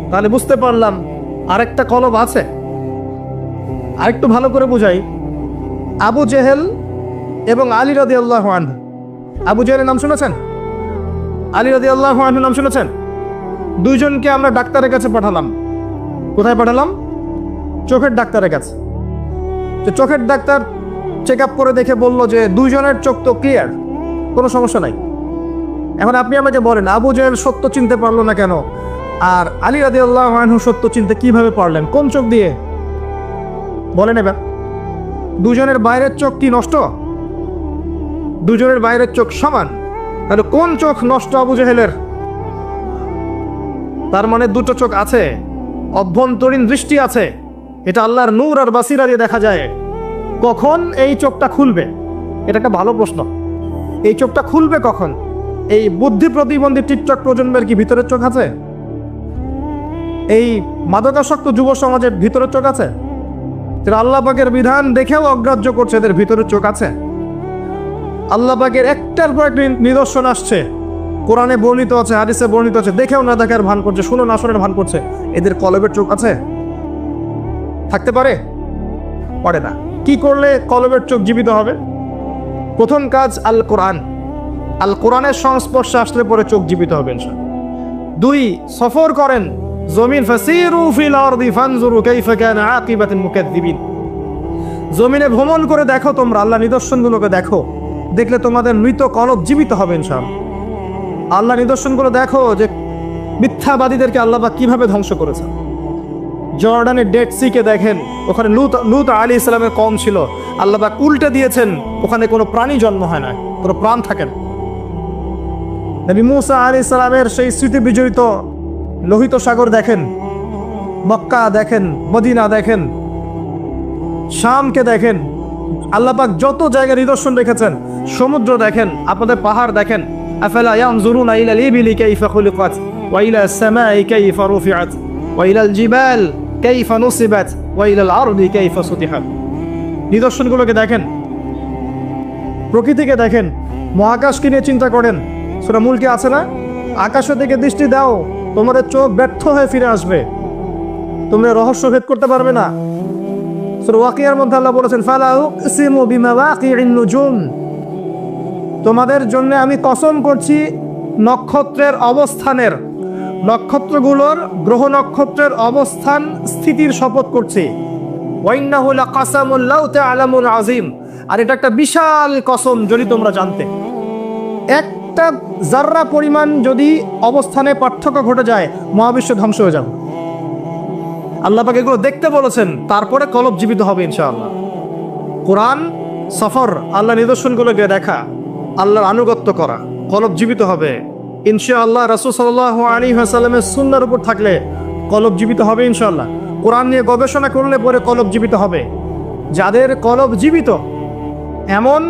তাহলে বুঝতে পারলাম আরেকটা কলব আছে। আরেকটু ভালো করে বুঝাই। আবু জেহেল এবং আলী রাদিয়াল্লাহু আনহু, আবু জেহেলের নাম শুনেছেন? আলী রাদিয়াল্লাহু আনহুর নাম শুনেছেন? দুইজনকে আমরা ডাক্তারের কাছে পাঠালাম। কোথায় পাঠালাম? চোখের ডাক্তারের কাছে। তো চোখের ডাক্তার চেক আপ করে দেখে বলল যে দুইজনের চোখ তো ক্লিয়ার, কোনো সমস্যা নাই। এখন আপনি আমাকে বলেন, আবু জেহেল সত্য চিনতে পারলো না কেন, আর আলী রাদিয়াল্লাহু আনহু সত্য চিনতে কিভাবে পারলেন? কোন চোখ দিয়ে? বলেন এবার। দুজনের বাইরের চোখ কি নষ্ট? দুজনের বাইরের চোখ সমান। তাহলে কোন চোখ নষ্ট আবু জেহেলের? তার মানে দুটো চোখ আছে, অভ্যন্তরীণ দৃষ্টি আছে। এটা আল্লাহর নূর আর বাসিরা দিয়ে দেখা যায়। কখন এই চোখটা খুলবে? এটা একটা ভালো প্রশ্ন। এই চোখটা খুলবে কখন? এই বুদ্ধি প্রতিবন্ধী টিকটক প্রজন্মের কি ভিতরের চোখ আছে? এই মাদকাসক্ত যুব সমাজের ভিতরের চোখ আছে? যারা আল্লাহ পাকের বিধান দেখেও অগ্রাহ্য করছে, এদের ভিতরের চোখ আছে? আল্লাহ পাকের একটার পর একটা নিদর্শন আসছে, কোরআনে বর্ণিত আছে, হাদিসে বর্ণিত আছে, দেখেও না দেখার ভান করছে, শুনো না শোনার ভান করছে। এদের কলবের চোখ আছে? থাকতে পারে? পারে না। কি করলে কলবের চোখ জীবিত হবে? প্রথম কাজ আল কোরআন। আল কোরআনের সংস্পর্শে আসলে পরে চোখ জীবিত হবে ইনশাআল্লাহ। 2, সফর করেন জমিন, ফাসিরু ফিল আরদি ফানজুরু কাইফা কানা আকিবাতুল মুকাদ্দিবিন। জমিনে ভ্রমণ করে দেখো, তোমরা আল্লাহ নিদর্শনগুলোকে দেখো, দেখলে তোমাদের মৃত কলব জীবিত হবে ইনশাআল্লাহ। আল্লাহ নিদর্শনগুলো দেখো যে মিথ্যাবাদীদেরকে আল্লাহ পাক কিভাবে ধ্বংস করেছেন। জর্ডানের ডেড সিকে দেখেন, ওখানে লূত আলাইহিস সালামের কওম ছিল, আল্লাহ পাক উল্টে দিয়েছেন, ওখানে কোনো প্রাণী জন্ম হয় না, কোনো প্রাণ থাকে না। নবী মুসা আলাইহিস সালামের সেই স্মৃতি বিজড়িত লোহিত সাগর দেখেন, মক্কা দেখেন, মদিনা দেখেন, শামকে দেখেন। আল্লাহ পাক যত জায়গায় নিদর্শন রেখেছেন, সমুদ্র দেখেন, আপনাদের পাহাড় দেখেন। আফালা ইয়ানজুরুনা ইলাল ইবিলি কাইফা খুলিকাত ওয়া ইলাস সামাই কাইফা রুফিআত ওয়া ইলাল জিবাল কাইফা নুসিবাত ওয়া ইলাল আরদি কাইফা সুতিহাত। নিদর্শনগুলোকে দেখেন, প্রকৃতিকে দেখেন, মহাকাশকে নিয়ে চিন্তা করেন। সূরা মুলকে আছে না, আকাশের দিকে দৃষ্টি দাও, তোমাদের চোখ ব্যর্থ হয়ে ফিরে আসবে, তোমরা রহস্য ভেদ করতে পারবে না। সূরা ওয়াকিয়ার মধ্যে আল্লাহ বলেছেন, ফালা উকসিমু বিমাওয়াকিউন নুজুম তোমাদের জন্য আমি কসম করছি নক্ষত্রের অবস্থানের, নক্ষত্রগুলোর গ্রহ নক্ষত্রের অবস্থান স্থিতির শপথ করছি। ওয়াইন্নাহু লাকাসামুন লাউ তা'লামুন আযীম, আর এটা একটা বিশাল কসম যদি তোমরা জানতে। একটা জাররা পরিমাণ যদি অবস্থানে পার্থক্য ঘটে যায় মহাবিশ্ব ধ্বংস হয়ে যাবে। আল্লাহ পাক এগুলো দেখতে বলেছেন, তারপরে কলব জীবিত হবে ইনশাআল্লাহ। কোরআন সফর, আল্লাহ নিদর্শনগুলোকে দেখা, আল্লাহর আনুগত্য করা, কলব জীবিত হবে ইনশাআল্লাহ। রাসূল সাল্লাল্লাহু আলাইহি ওয়াসাল্লামের সুন্নাহর উপর থাকলে কলব জীবিত হবে ইনশাআল্লাহ। কোরআন নিয়ে গবেষণা করলে পরে কলব জীবিত হবে। যাদের কলব জীবিত, এমন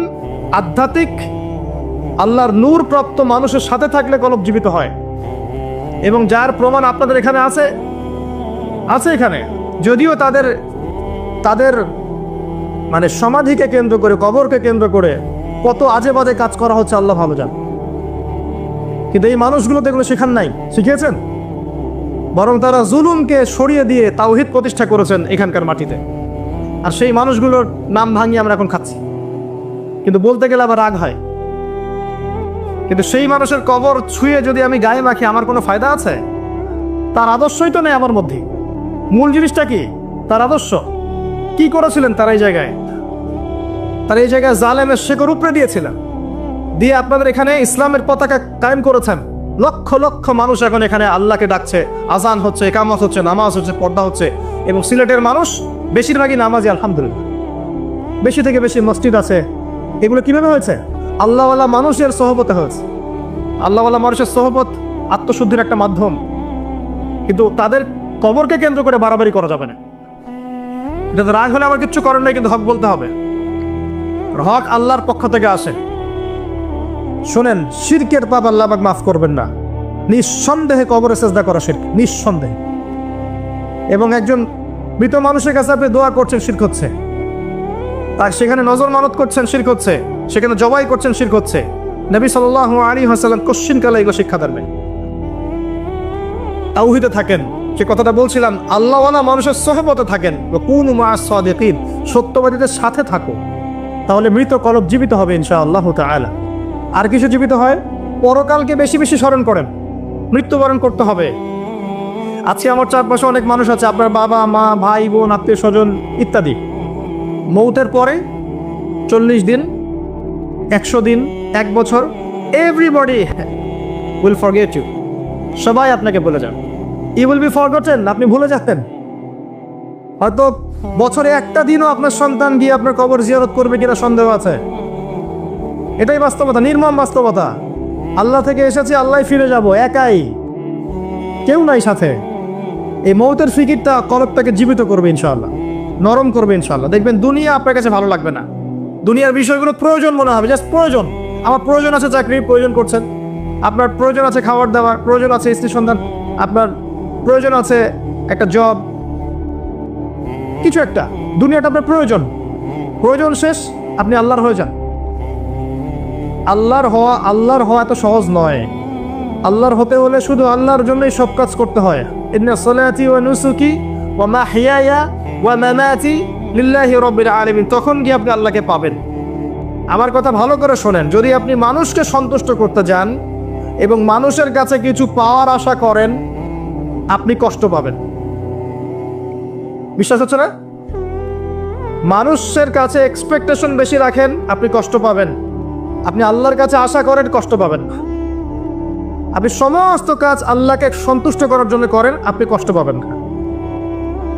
আধ্যাত্মিক আল্লাহর নূর প্রাপ্ত মানুষের সাথে থাকলে কলব জীবিত হয়, এবং যার প্রমাণ আপনাদের এখানে আছে এখানে। যদিও তাদের মানে সমাধিকে কেন্দ্র করে, কবরকে কেন্দ্র করে কত আজে বাজে কাজ করা হচ্ছে আল্লাহ ভালো জান, কিন্তু এই মানুষগুলো তো এগুলো শেখান নাই, শিখিয়েছেন, বরং তারা জুলুমকে সরিয়ে দিয়ে তাওহীদ প্রতিষ্ঠা করেছেন এখানকার মাটিতে। আর সেই মানুষগুলোর নাম ভাঙিয়ে আমরা এখন খাচ্ছি, কিন্তু বলতে গেলে আবার রাগ হয়। কিন্তু সেই মানুষের কবর ছুঁয়ে যদি আমি গায়ে মাখি, আমার কোনো ফায়দা আছে? তার আদর্শই তো নেই আমার মধ্যে। মূল জিনিসটা কি? তার আদর্শ। কি করেছিলেন তারা এই জায়গায়? তারা এই জায়গায় জালেমের শেকড় উপড়ে দিয়েছিলেন, দিয়ে আপনাদের এখানে ইসলামের পতাকা কায়েম করেছেন। লক্ষ লক্ষ মানুষ এখন এখানে আল্লাহকে ডাকছে, আজান হচ্ছে, ইকামত হচ্ছে, নামাজ হচ্ছে, পর্দা হচ্ছে। এবং সিলেটের মানুষ বেশিরভাগই নামাজি আলহামদুলিল্লাহ, বেশি থেকে বেশি মসজিদ আছে। এগুলো কিভাবে হয়েছে? আল্লাহওয়ালা মানুষের সহবতে হয়েছে। আল্লাহওয়ালা মানুষের সহবত আত্মশুদ্ধির একটা মাধ্যম, কিন্তু তাদের কবরকে কেন্দ্র করে বাড়াবাড়ি করা যাবে না। এটা রাগ হলে আমার কিচ্ছু করার নাই, কিন্তু হক বলতে হবে। হক আল্লাহর পক্ষ থেকে আসে। শোনেন, শিরকের পাপ আল্লাহ পাক মাফ করবেন না। নিঃসন্দেহে কবরে সেজদা করা শিরক, নিঃসন্দেহে। এবং একজন মৃত মানুষের কাছে আপনি দোয়া করছেন, শিরক হচ্ছে। আর সেখানে নজর মানত করছেন, শিরক হচ্ছে। সেখানে জবাই করছেন, শিরক হচ্ছে। নবী সাল্লাল্লাহু আলাইহি ওয়াসাল্লাম কোশ্চিন কালে এগুলো শিক্ষা দেন। তাওহীদে থাকেন, যে কথাটা বলছিলাম, আল্লাহওয়ালা মানুষের সহবতে থাকেন। কুনু মা'আস সাদিকিন, সত্যবাদীদের সাথে থাকো, তাহলে মৃত কলব জীবিত হবে ইনশাআল্লাহ তাআলা। আর কিছু জীবিত হয়, পরকালকে বেশি বেশি স্মরণ করেন। মৃত্যুবরণ করতে হবে। আজকে আমার চারপাশে অনেক মানুষ আছে, আপনার বাবা মা, ভাই বোন, আত্মীয় স্বজন ইত্যাদি, মৌতের পরে 40 দিন, 100 দিন, 1 বছর, এভরিবডি উইল ফরগেট ইউ। সবাই আপনাকে ভুলে যান। ইউ উইল বি ফরগটেন, আপনি ভুলে যাবেন। হয়তো বছরে একটা দিনও আপনার সন্তান গিয়ে আপনার কবর জিয়ারত করবে কিনা সন্দেহ আছে। এটাই বাস্তবতা, নির্মম বাস্তবতা। আল্লাহ থেকে এসেছি, আল্লাহ ফিরে যাব, একাই, কেউ নাই সাথে। এই মৌতের ফিকিরটা কলবটাকে জীবিত করবে ইনশাআল্লাহ, নরম করবে ইনশাআল্লাহ। দেখবেন দুনিয়া আপনার কাছে ভালো লাগবে না, দুনিয়ার বিষয়গুলো প্রয়োজন মনে হবে, জাস্ট প্রয়োজন। আমার প্রয়োজন আছে চাকরির, প্রয়োজন করছেন। আপনার প্রয়োজন আছে খাবার দাবার, প্রয়োজন আছে স্ত্রী সন্তান, আপনার প্রয়োজন আছে একটা জব, কিছু একটা। দুনিয়াটা আপনার প্রয়োজন, প্রয়োজন শেষ আপনি আল্লাহর হয়ে যান। আল্লাহর হওয়া এত সহজ নয়। আল্লাহর হতে হলে শুধু আল্লাহর জন্যই সব কাজ করতে হয়। ইন্না সলাতি ওয়া নুসুকি ওয়া মাহইয়ায়া ওয়া মামাতি লিল্লাহি রাব্বিল আলামিন, তখন গিয়ে আপনি আল্লাহকে পাবেন। আমার কথা ভালো করে শোনেন, যদি আপনি মানুষকে সন্তুষ্ট করতে যান এবং মানুষের কাছে কিছু পাওয়ার আশা করেন, আপনি কষ্ট পাবেন। বিশ্বাস হচ্ছে না? মানুষের কাছে এক্সপেকটেশন বেশি রাখেন, আপনি কষ্ট পাবেন। আপনি আল্লাহর কাছে আশা করেন, কষ্ট পাবেন না। আপনি সমস্ত কাজ আল্লাহকে সন্তুষ্ট করার জন্য করেন, আপনি কষ্ট পাবেন না।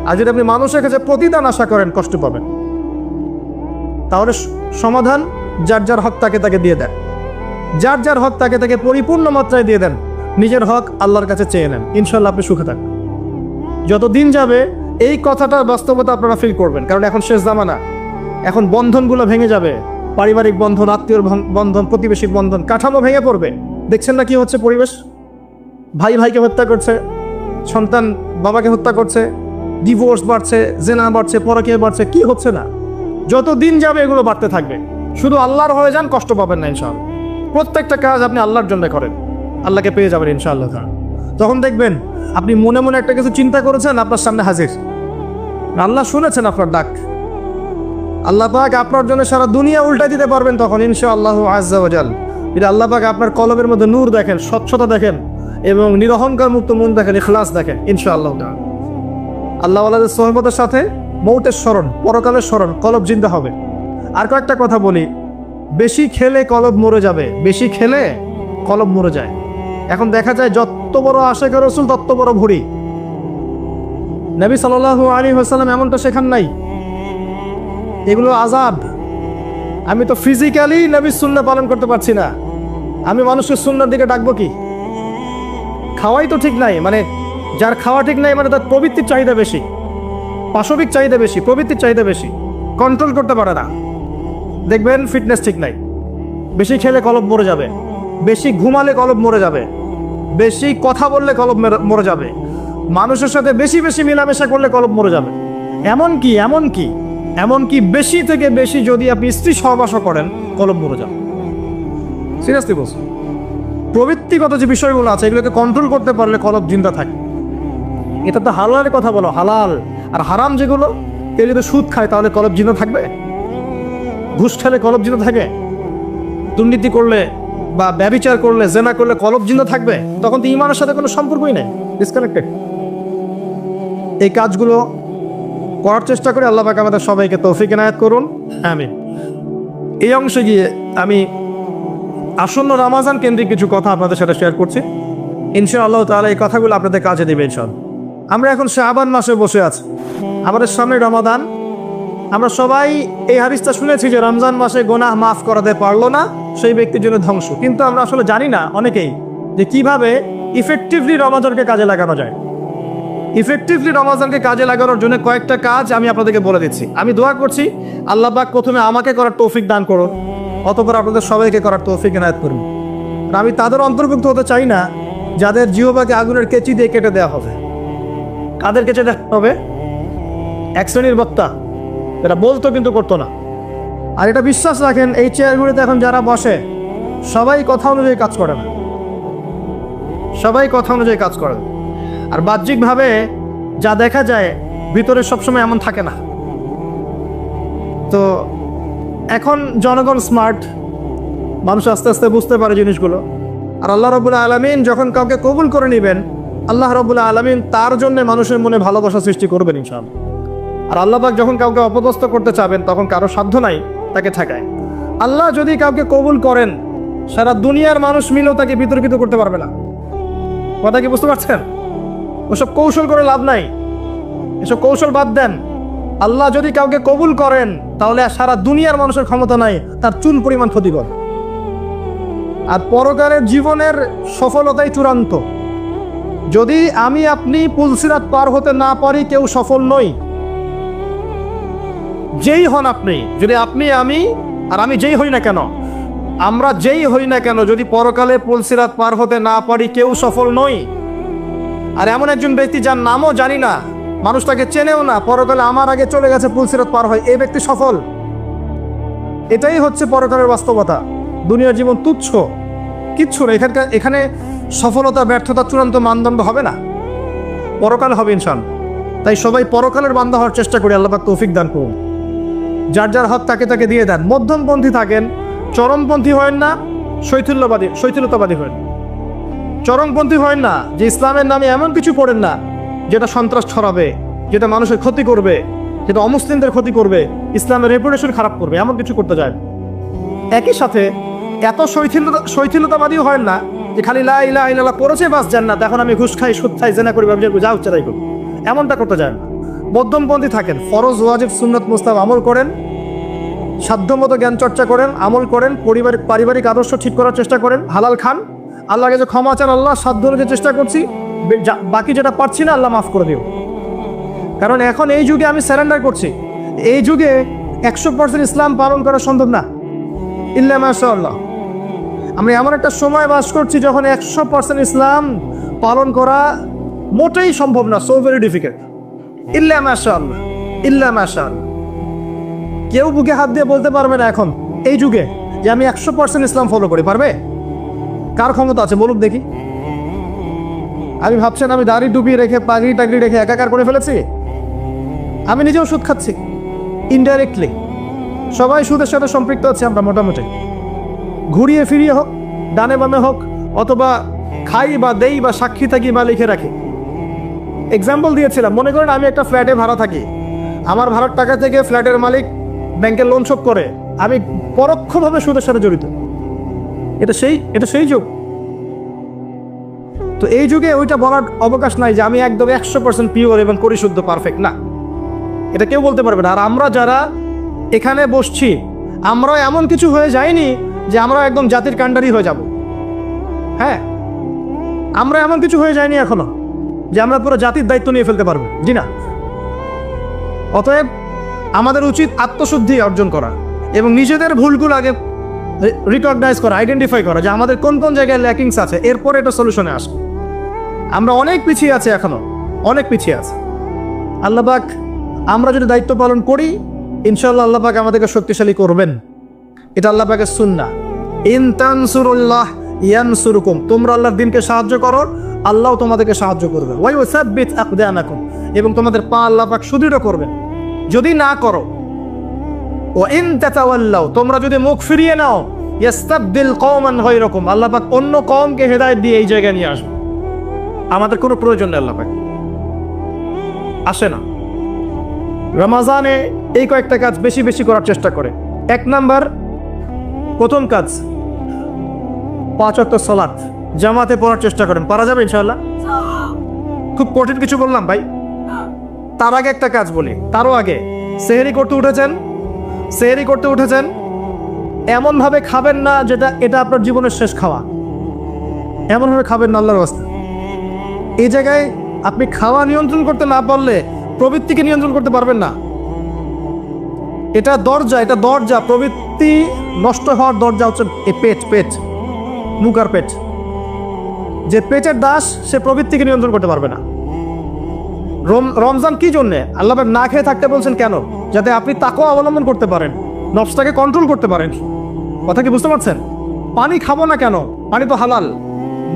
আর যদি আপনি মানুষের কাছে প্রতিদান আশা করেন, কষ্ট পাবেন। তাহলে সমাধান, যার যার হক তাকে দিয়ে দেন, যার যার হক তাকে পরিপূর্ণ মাত্রায় দিয়ে দেন। নিজের হক আল্লাহর কাছে চেয়ে নেন, ইনশাল্লাহ আপনি সুখে থাকবেন। যত দিন যাবে এই কথাটা বাস্তবতা আপনারা ফিল করবেন, কারণ এখন শেষ জামানা। এখন বন্ধনগুলো ভেঙে যাবে, পারিবারিক বন্ধন, আত্মীয়র বন্ধন, প্রতিবেশীর বন্ধন, কাঠামো ভেঙে পড়বে। দেখছেন না কি হচ্ছে? পরিবেশ, ভাই ভাইকে হত্যা করছে, সন্তান বাবাকে হত্যা করছে, ডিভোর্স বাড়ছে, জেনা বাড়ছে, পরকীয়া বাড়ছে। কি হচ্ছে না? যত দিন যাবে এগুলো বাড়তে থাকবে। শুধু আল্লাহর হয়ে যান, কষ্ট পাবেন না ইনশাআল্লাহ। প্রত্যেকটা কাজ আপনি আল্লাহর জন্য করেন, আল্লাহকে পেয়ে যাবেন ইনশাআল্লাহ। তখন দেখবেন আপনি মনে মনে একটা কিছু চিন্তা করেছেন, আপনার সামনে হাজির। আল্লাহ শুনেছেন আপনার ডাক। আল্লাহ পাক আপনার জন্য সারা দুনিয়া উল্টা দিতে পারবেন তখন ইনশাআল্লাহু আজ্জা ওয়া জাল। যদি আল্লাহ পাক আপনার কলবের মধ্যে নূর দেখেন, স্বচ্ছতা দেখেন এবং নিরহংকার মুক্ত মন দেখেন, ইখলাস দেখেন, ইনশাআল্লাহ আল্লাহ ওয়ালাদের সোহবতের সাথে মৌতের স্মরণ, পরকালের স্মরণ, কলব জিন্দা হবে। আর কয়েকটা কথা বলি, বেশি খেলে কলব মরে যাবে, বেশি খেলে কলব মরে যায়। এখন দেখা যায় যত বড় আশিক রাসূল তত বড় ভুঁড়ি। নবী সাল্লাল্লাহু আলাইহি ওয়াসাল্লাম এমনটা শেখান নাই। এগুলো আযাব। আমি তো ফিজিক্যালি নবীর সুন্নাহ পালন করতে পারছি না, আমি মানুষের সুন্নাহর দিকে ডাকবো কি? খাওয়াই তো ঠিক নাই, মানে যার খাওয়া ঠিক নাই মানে তার প্রবৃত্তির চাহিদা বেশি, পাশবিক চাহিদা বেশি, প্রবৃত্তির চাহিদা বেশি, কন্ট্রোল করতে পারে না। দেখবেন ফিটনেস ঠিক নাই, বেশি খেলে কলব মরে যাবে, বেশি ঘুমালে কলব মরে যাবে, বেশি কথা বললে কলব মরে যাবে, মানুষের সাথে বেশি বেশি মেলামেশা করলে কলব মরে যাবে। এমনকি বেশি থেকে বেশি যদি আপনি স্ত্রী সহবাস করেন কলব মরে যাবে। সিরিয়াসলি বলছি, প্রবৃত্তিগত যে বিষয়গুলো আছে এগুলোকে কন্ট্রোল করতে পারলে কলব জিন্দা থাকে। এটা তো হালালের কথা বলো, হালাল। আর হারাম যেগুলো, কেউ যদি সুদ খায় তাহলে কলব জিন্দা থাকবে? ঘুষ খেলে কলব জিন্দা থাকে? দুর্নীতি করলে বা ব্যভিচার করলে, জেনা করলে কলব জিন্দা থাকবে? তখন তো ঈমানের সাথে কোনো সম্পর্কই নেই, ডিসকানেক্টেড। এই কাজগুলো করার চেষ্টা করে আল্লাহ পাক আমাদের সবাইকে তৌফিক এনায়েত করুন, আমিন। এই অংশে গিয়ে আমি আসন্ন রমাজান কেন্দ্রিক কিছু কথা আপনাদের সাথে শেয়ার করছি। ইনশাআল্লাহ তাআলা এই কথাগুলো আপনাদের কাজে দেবে ইনশাআল্লাহ। আমরা এখন শাবান মাসে বসে আছি, আমাদের সামনে রমাদান। আমরা সবাই এই হাদিসটা শুনেছি যে রমজান মাসে গুনাহ মাফ করাতে পারলো না সেই ব্যক্তির জন্য ধ্বংস। কিন্তু আমরা আসলে জানি না অনেকেই যে কিভাবে ইফেক্টিভলি রমাজানকে কাজে লাগানো যায়। ইফেক্টিভলি রমাজানকে কাজে লাগানোর জন্য কয়েকটা কাজ আমি আপনাদেরকে বলে দিচ্ছি। আমি দোয়া করছি আল্লাহ পাক প্রথমে আমাকে করার তৌফিক দান করুন, অতঃপর আপনাদের সবাইকে করার তৌফিক এনায়েত করুন। আর আমি তাদের অন্তর্ভুক্ত হতে চাই না যাদের জিহ্বাকে আগুনের কেচি দিয়ে কেটে দেওয়া হবে। কাদের কেটে দেওয়া হবে? এক শ্রেণীর বক্তা, এটা বলতো কিন্তু করতো না। আর এটা বিশ্বাস রাখেন, এই চেয়ারগুলিতে এখন যারা বসে সবাই কথা অনুযায়ী কাজ করে না, সবাই কথা অনুযায়ী কাজ করে না। আর বাহ্যিকভাবে যা দেখা যায় ভিতরে সবসময় এমন থাকে না। তো এখন জনগণ স্মার্ট, মানুষ আস্তে আস্তে বুঝতে পারে জিনিসগুলো। আর আল্লাহ রাব্বুল আলামিন যখন কাউকে কবুল করে নেবেন, আল্লাহ রাব্বুল আলামিন তার জন্য মানুষের মনে ভালোবাসা সৃষ্টি করবেন ইনশাআল্লাহ। আর আল্লাহ পাক যখন কাউকে অপদস্থ করতে চাবেন তখন কারো সাধ্য নাই তাকে ঠেকায়। আল্লাহ যদি কাউকে কবুল করেন, সারা দুনিয়ার মানুষ মিলেও তাকে বিতর্কিত করতে পারবে না। কথা কি বুঝতে পারছেন? ওসব কৌশল করে লাভ নাই, এসব কৌশল বাদ দেন। আল্লাহ যদি কাউকে কবুল করেন তাহলে সারা দুনিয়ার মানুষের ক্ষমতা নাই তার চুল পরিমাণ ক্ষতি করে। আর পরকালের জীবনের সফলতাই চূড়ান্ত। যদি আমি আপনি পুলসিরাত পার হতে না পারি, কেউ সফল নই। যেই হন আপনি, যদি আপনি, আমি আর আমি যেই হই না কেন, আমরা যেই হই না কেন, যদি পরকালে পুলসিরাত পার হতে না পারি, কেউ সফল নই। আর এমন একজন ব্যক্তি যার নামও জানি না, মানুষ তাকে চেনেও না, পরকালে আমার আগে চলে গেছে পুলসিরাত পার হয়, এই ব্যক্তি সফল। এটাই হচ্ছে পরকালের বাস্তবতা। দুনিয়ার জীবন তুচ্ছ, কিচ্ছু না। এখানে সফলতা ব্যর্থতা চূড়ান্ত মানদণ্ড হবে না, পরকাল হবে ইনশাআল্লাহ। তাই সবাই পরকালের বান্দা হওয়ার চেষ্টা করি, আল্লাহ পাক তৌফিক দান করুন। যার যার হক তাকে তাকে দিয়ে দেন। মধ্যমপন্থী থাকেন, চরমপন্থী হয় না, শৈথিলতাবাদী হয় না। চরমপন্থী হয় না যে ইসলামের নামে এমন কিছু পড়েন না যেটা সন্ত্রাস ছড়াবে, যেটা মানুষের ক্ষতি করবে, যেটা অমুসলিমদের ক্ষতি করবে, ইসলামের রেপুটেশন খারাপ করবে, এমন কিছু করতে যায়। একই সাথে এত শৈথিলতাবাদীও হয় না যে খালি লা ইলাহা ইল্লাল্লাহ পড়েছে বাস জান্নাত, এখন আমি ঘুষ খাই, সুদ খাই, জেনা করি, ব্যভিচার করি, যা হচ্ছে তাই করি, এমনটা করতে যায় না। মধ্যমপন্থী থাকেন, ফরজ ওয়াজিব সুন্নাত মুস্তাহাব আমল করেন, সাধ্যমতো জ্ঞান চর্চা করেন, আমল করেন, পারিবারিক আদর্শ ঠিক করার চেষ্টা করেন, হালাল খান, আল্লাহকে যে ক্ষমা চান, আল্লাহ সাধ্য অনুযায়ী চেষ্টা করছি, বাকি যেটা পারছি না আল্লাহ মাফ করে দিও। কারণ এখন এই যুগে আমি স্যারেন্ডার করছি, এই যুগে 100% ইসলাম পালন করা সম্ভব না, ইল্লা মাশাআল্লাহ। আমরা এমন একটা সময় বাস করছি যখন 100% ইসলাম পালন করা মোটেই সম্ভব না, সো ভেরি ডিফিকাল্ট। ইল্লা মাশাআল্লাহ, ইল্লা মাশাআল্লাহ। কেউ বুকে হাত দিয়ে বলতে পারবে না এখন এই যুগে যে আমি 100% ইসলাম ফলো করি, পারবে? কার ক্ষমতা আছে বলুক দেখি? আমি ভাবছেন আমি দাড়ি ডুবিয়ে রেখে, পাগড়ি টাগড়ি রেখে একাকার করে ফেলেছি? আমি নিজেও সুদ খাচ্ছি ইনডাইরেক্টলি, সবাই সুদের সাথে সম্পৃক্ত আছে আমরা মোটামুটি, ঘুরিয়ে ফিরিয়ে হোক। ডানে বামে হোক, অথবা খাই বা দেই বা সাক্ষী থাকি বা লিখে রাখি। এক্সাম্পল দিয়েছিলাম, মনে করেন আমি একটা ফ্ল্যাটে ভাড়া থাকি, আমার ভাড়ার টাকা থেকে ফ্ল্যাটের মালিক ব্যাংকের লোন শোধ করে, আমি পরোক্ষভাবে সুদের সাথে জড়িত। এটা সেই যুগ। তো এই যুগে ওইটা বলার অবকাশ নাই যে আমি একদম 100% পিওর এবং পরিশুদ্ধ পারফেক্ট, না, এটা কেউ বলতে পারবে না। আর আমরা যারা এখানে বসছি, আমরা এমন কিছু হয়ে যাইনি যে আমরা একদম জাতির কাণ্ডারি হয়ে যাব। হ্যাঁ, আমরা এমন কিছু হয়ে যাইনি এখনো যে আমরা পুরো জাতির দায়িত্ব নিয়ে ফেলতে পারবো, জি না। অতএব আমাদের উচিত আত্মশুদ্ধি অর্জন করা এবং নিজেদের ভুলগুলো আগে রিকগনাইজ করা, আইডেন্টিফাই করা যে আমাদের কোন কোন জায়গায় ল্যাকিংস আছে, এরপরে এটা সলিউশনে আসে। আমরা অনেক পিছিয়ে আছি, এখনো অনেক পিছিয়ে আছে। আল্লাহ পাক আমরা যদি দায়িত্ব পালন করি, ইনশাআল্লাহ আল্লাহ পাক আমাদেরকে শক্তিশালী করবেন। এটা আল্লাহ পাকের সুন্নাহ। ইন তানসুরুল্লাহ ইয়ানসুরকুম, তোমরা আল্লাহর দ্বীনকে সাহায্য করো, আল্লাহ তোমাদেরকে সাহায্য করবে। ওয়া ইউসাব্বিত আকদামাকুম, এবং তোমাদের পা আল্লাহ পাক সুদৃঢ় করবেন। যদি না করো, ওয়া ইন তাতাওয়াল্লাও, তোমরা যদি মুখ ফিরিয়ে নাও, ইয়াস্তাবদিল কওমান গায়রাকুম, আল্লাহ পাক অন্য কওমকে হেদায়েত দিয়ে এই জায়গায় নিয়ে আসবে। আমাদের কোনো প্রয়োজন নেই, আল্লাহ পাক আসে না। রমজানে এই কয়েকটা কাজ বেশি বেশি করার চেষ্টা করে। 1 নাম্বার, প্রথম কাজ 5 ওয়াক্ত সালাত জামাতে পড়ার চেষ্টা করেন। পারা যাবে ইনশাআল্লাহ? খুব কঠিন কিছু বললাম ভাই? তার আগে একটা কাজ বলি, তারও আগে সেহরি করতে উঠেছেন, এমনভাবে খাবেন না যেটা এটা আপনার জীবনের শেষ খাওয়া। এমনভাবে খাবেন না আল্লাহর রাস্তায়। এই জায়গায় আপনি খাওয়া নিয়ন্ত্রণ করতে না পারলে প্রবৃত্তিকে নিয়ন্ত্রণ করতে পারবেন না। এটা দরজা, প্রবৃত্তি নষ্ট হওয়ার দরজা হচ্ছে এই পেট, মুখ আর পেট। যে পেটের দাস, সে প্রবৃত্তিকে নিয়ন্ত্রণ করতে পারবে না। রমজান কি জন্যে আল্লাহ পাক না খেয়ে থাকতে বলছেন? কেন? যাতে আপনি তাকওয়া অবলম্বন করতে পারেন, নফসটাকে কন্ট্রোল করতে পারেন। কথা কি বুঝতে পারছেন? পানি খাবো না কেন? পানি তো হালাল।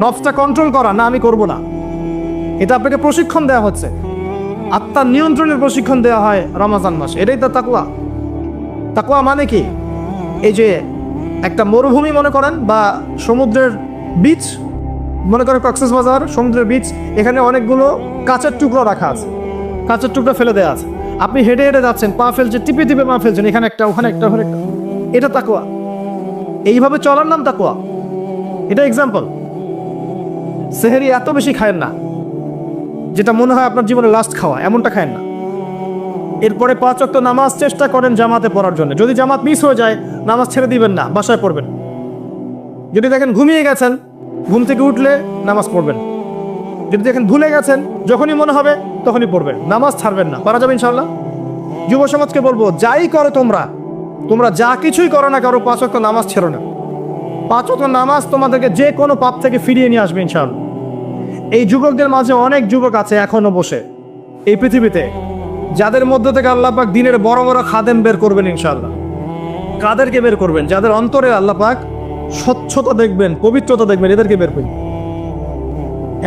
নফসটা কন্ট্রোল করা, না আমি করব না, এটা আপনাকে প্রশিক্ষণ দেওয়া হচ্ছে। আত্মার নিয়ন্ত্রণের প্রশিক্ষণ দেওয়া হয় রমজান মাসে। এটাই তো তাকওয়া। তাকওয়া মানে কি? এই যে একটা মরুভূমি মনে করেন, বা সমুদ্রের বিচ মনে করেন, কক্সবাজার সমুদ্রের বিচ, এখানে অনেকগুলো কাঁচের টুকরো রাখা আছে, কাঁচের টুকরো ফেলে দেওয়া আছে। আপনি হেঁটে হেঁটে যাচ্ছেন, পা ফেলছেন, টিপে পা ফেলছেন, এখানে একটা, ওখানে একটা, ওখানে একটা। এটা তাকওয়া। এইভাবে চলার নাম তাকওয়া। এটা এক্সাম্পল। সেহরি এত বেশি খায়েন না যেটা মনে হয় আপনার জীবনে লাস্ট খাওয়া, এমনটা খায়েন না। এরপরে 5 ওয়াক্ত নামাজ চেষ্টা করেন জামাতে পড়ার জন্য। যদি জামাত মিস হয়ে যায়, নামাজ ছেড়ে দিবেন না, বাসায় পড়বেন। যদি দেখেন ঘুমিয়ে গেছেন, ঘুম থেকে উঠলে নামাজ পড়বেন। যদি দেখেন ভুলে গেছেন, যখনই মনে হবে তখনই পড়বেন, নামাজ ছাড়বেন না। পারা যাবে ইনশাআল্লাহ? যুব সমাজকে বলবো, যাই করো তোমরা যা কিছুই করো না কারো, 5 ওয়াক্ত নামাজ ছেড়ো না। 5 ওয়াক্ত নামাজ তোমাদেরকে যে কোনো পাপ থেকে ফিরিয়ে নিয়ে আসবে ইনশাআল্লাহ। এই যুবকদের মাঝে অনেক যুবক আছে এখনো বসে এই পৃথিবীতে, যাদের মধ্য থেকে আল্লাহ পাক দিনের বড় বড় খাদেম বের করবেন ইনশাআল্লাহ। কাদেরকে বের করবেন? যাদের অন্তরে আল্লাহ পাক স্বচ্ছতা দেখবেন, পবিত্রতা দেখবেন, এদেরকে বের করবেন।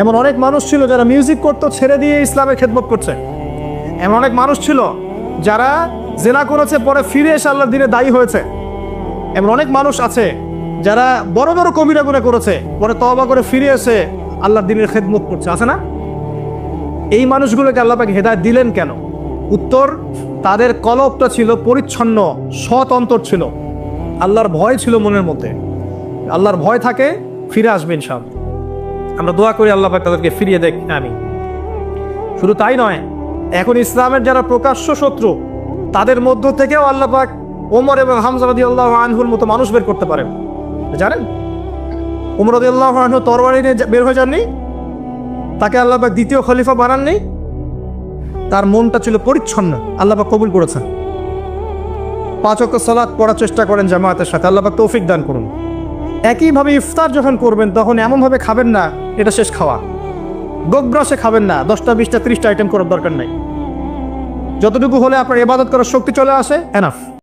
এমন অনেক মানুষ ছিল যারা মিউজিক করতো, ছেড়ে দিয়ে ইসলামের খেদমত করছে। এমন অনেক মানুষ ছিল যারা জেনা করেছে, পরে ফিরে এসে আল্লাহর দিনে দায়ী হয়েছে। এমন অনেক মানুষ আছে যারা বড় বড় কবিরা গুনাহ করেছে, পরে তওবা করে ফিরে এসে আল্লাহর দিনের খেদমত করছে, আছে না? এই মানুষগুলোকে আল্লাহ পাক হেদায়েত দিলেন কেন? উত্তর, তাদের কলবটা ছিল পরিচ্ছন্ন, সৎ অন্তর ছিল, আল্লাহর ভয় ছিল মনের মধ্যে। আল্লাহর ভয় থাকে, ফিরে আসবে ইনশাআল্লাহ। আমরা দোয়া করি আল্লাহ পাক তাদেরকে ফিরিয়ে দেখ। আমি শুধু তাই নয়, এখন ইসলামের যারা প্রকাশ্য শত্রু, তাদের মধ্য থেকেও আল্লাহ পাক ওমর এবং হামজা রাদিয়াল্লাহু আনহুর মতো মানুষ বের করতে পারেন। জানেন, ওমর রাদিয়াল্লাহু আনহু তরবারি নিয়ে বের হয়ে যাননি, তাকে আল্লাহ পাক দ্বিতীয় খলিফা বানাননি। তার মনটা ছিল পরিচ্ছন্ন, আল্লাহ পাক কবুল করেছেন। 5 ওয়াক্ত সালাত পড়ার চেষ্টা করেন জামাতের সাথে, আল্লাহ পাক তৌফিক দান করুন। একইভাবে ইফতার যখন করবেন, তখন এমনভাবে খাবেন না এটা শেষ খাওয়া। গোগ্রাসে খাবেন না, 10টা 20টা 30টা আইটেম করার দরকার নাই। যতটুকু হলে আপনার ইবাদত করার শক্তি চলে আসে, এনাফ।